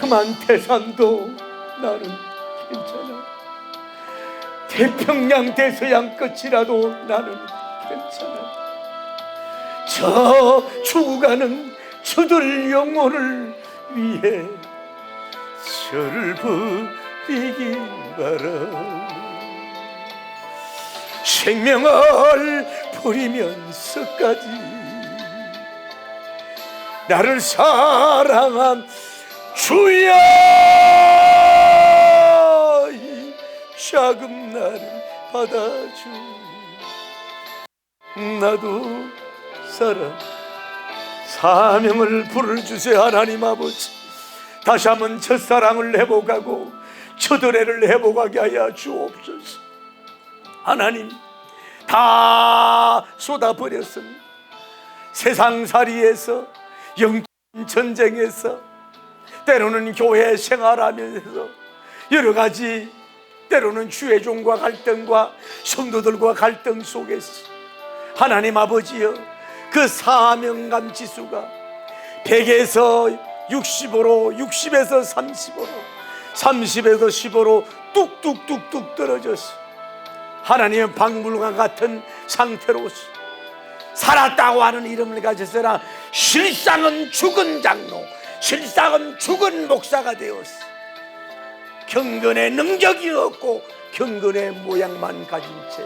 험한 태산도 나는 괜찮아. 태평양 대서양 끝이라도 나는 괜찮아. 저 죽어가는 저들 영혼을 위해 저를 버리기 바라. 생명을 버리면서까지 나를 사랑한 주여, 이 작은 나를 받아주. 나도 사명을 부를주세요. 하나님 아버지, 다시 한번 첫사랑을 회복하고 첫은혜를 회복하게 하여 주옵소서. 하나님, 다 쏟아버렸습니다. 세상살이에서, 영전쟁에서, 때로는 교회 생활하면서 여러가지, 때로는 주의 종과 갈등과 성도들과 갈등 속에서 하나님 아버지여, 그 사명감 지수가 100에서 60으로, 60에서 30으로, 30에서 10으로 뚝뚝뚝뚝 떨어져서 하나님의 박물관 같은 상태로서 살았다고 하는 이름을 가졌으나 실상은 죽은 장로, 실상은 죽은 목사가 되었어. 경건의 능력이 없고 경건의 모양만 가진 채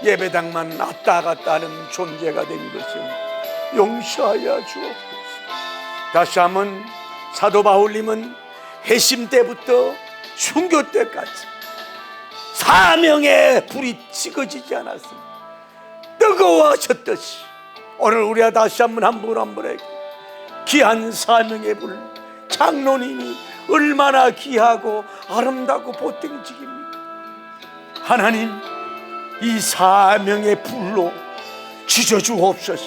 예배당만 왔다 갔다 하는 존재가 된 것을 용서하여 주옵소서. 다시 한번 사도 바울님은 회심 때부터 순교 때까지 사명의 불이 찍어지지 않았습니다. 뜨거워졌듯이 오늘 우리가 다시 한번 한 분 한 분에게 귀한 사명의 불, 장로님이 얼마나 귀하고 아름답고 보탬직입니까? 하나님, 이 사명의 불로 지져주옵소서.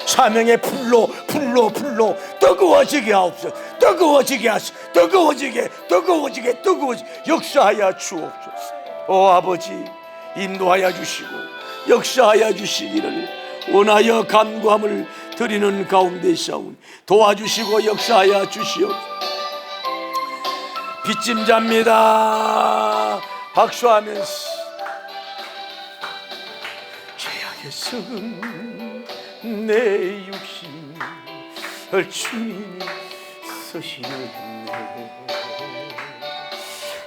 사명의 불로 뜨거워지게 하옵소서. 뜨거워지게 하소서. 뜨거워지게 역사하여 주옵소서. 오 아버지, 인도하여 주시고 역사하여 주시기를 원하여 간구함을 드리는 가운데 있사오니 도와주시고 역사하여 주시옵소서. 빚짐자입니다. 박수하면서 죄악에 썩은 내 육신 주님이 서시려 했네.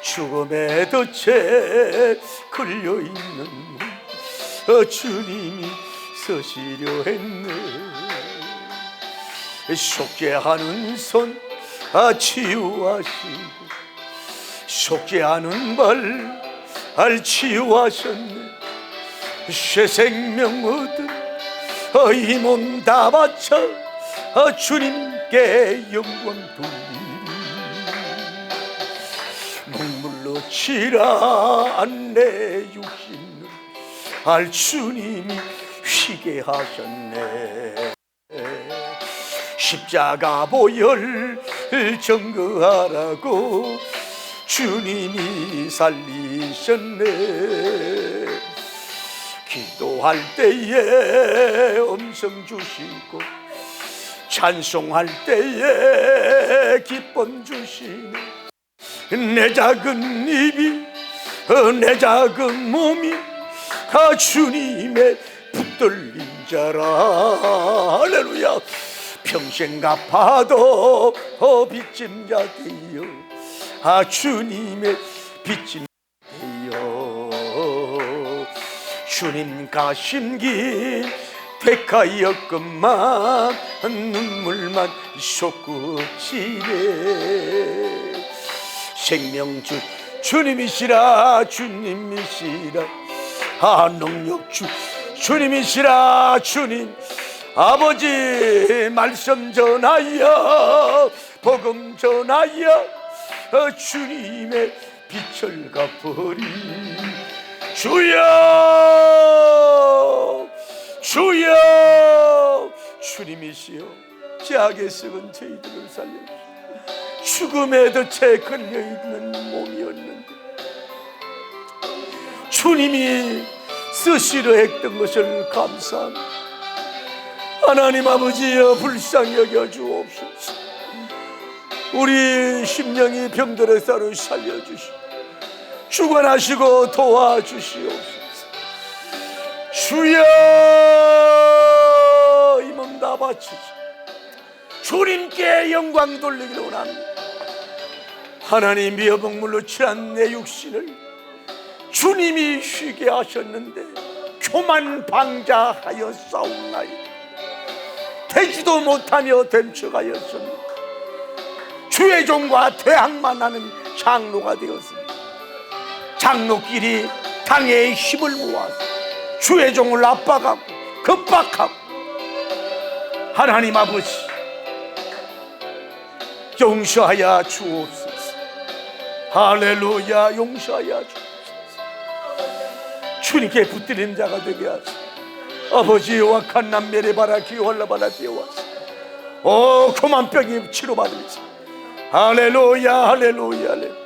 죽음의 덫에 걸려있는 주님이 서시려 했네. 속죄하는 손 치유하시고 속죄하는 발 치유하셨네. 새 생명 얻은 이 몸 다 바쳐 주님께 영광 돌리리. 눈물로 칠한 내 육신을 주님이 휘게 하셨네. 십자가 보혈 증거하라고 주님이 살리셨네. 기도할 때에 음성 주시고 찬송할 때에 기쁨 주시네. 내 작은 입이 내 작은 몸이 주님의 붙들린 자라. 할렐루야. 평생 갚아도 빚짐자 되어 주님의 빚짐자 되어 주님 가신 길 택하였건만 눈물만 솟구치네. 생명주 주님이시라 주님이시라 능력 주님이시라 주님. 아버지, 말씀 전하여 복음 전하여 주님의 빛을 갚으리. 주여 주여 주님이시여 죄악에 썩은 저희들을 살려주시오. 죽음의 덫에 걸려있는 몸이었는데 주님이 쓰시려 했던 것을 감사합니다. 하나님 아버지여, 불쌍히 여겨 주옵소서. 우리 심령이 병들어서를 살려주시고 주관하시고 도와주시옵소서. 주여, 이 몸 다 바치시 주님께 영광 돌리기를 원합니다. 하나님, 미어먹물로 취한 내 육신을 주님이 쉬게 하셨는데 교만방자하여 싸움나이다. 되지도 못하며 됨쳐가였습니다. 주의 종과 대항만 하는 장로가 되었습니다. 장로끼리 당의 힘을 모아서 주의 종을 압박하고 급박하고, 하나님 아버지 용서하여 주옵소서. 할렐루야, 용서하여 주옵소서. 주님께 붙들린 자가 되게 하소서. 아버지, wak한 남매를 바라 기올라바라 되어와서 교만병이 치료받으면서 할렐루야, 할렐루야, 할렐루야.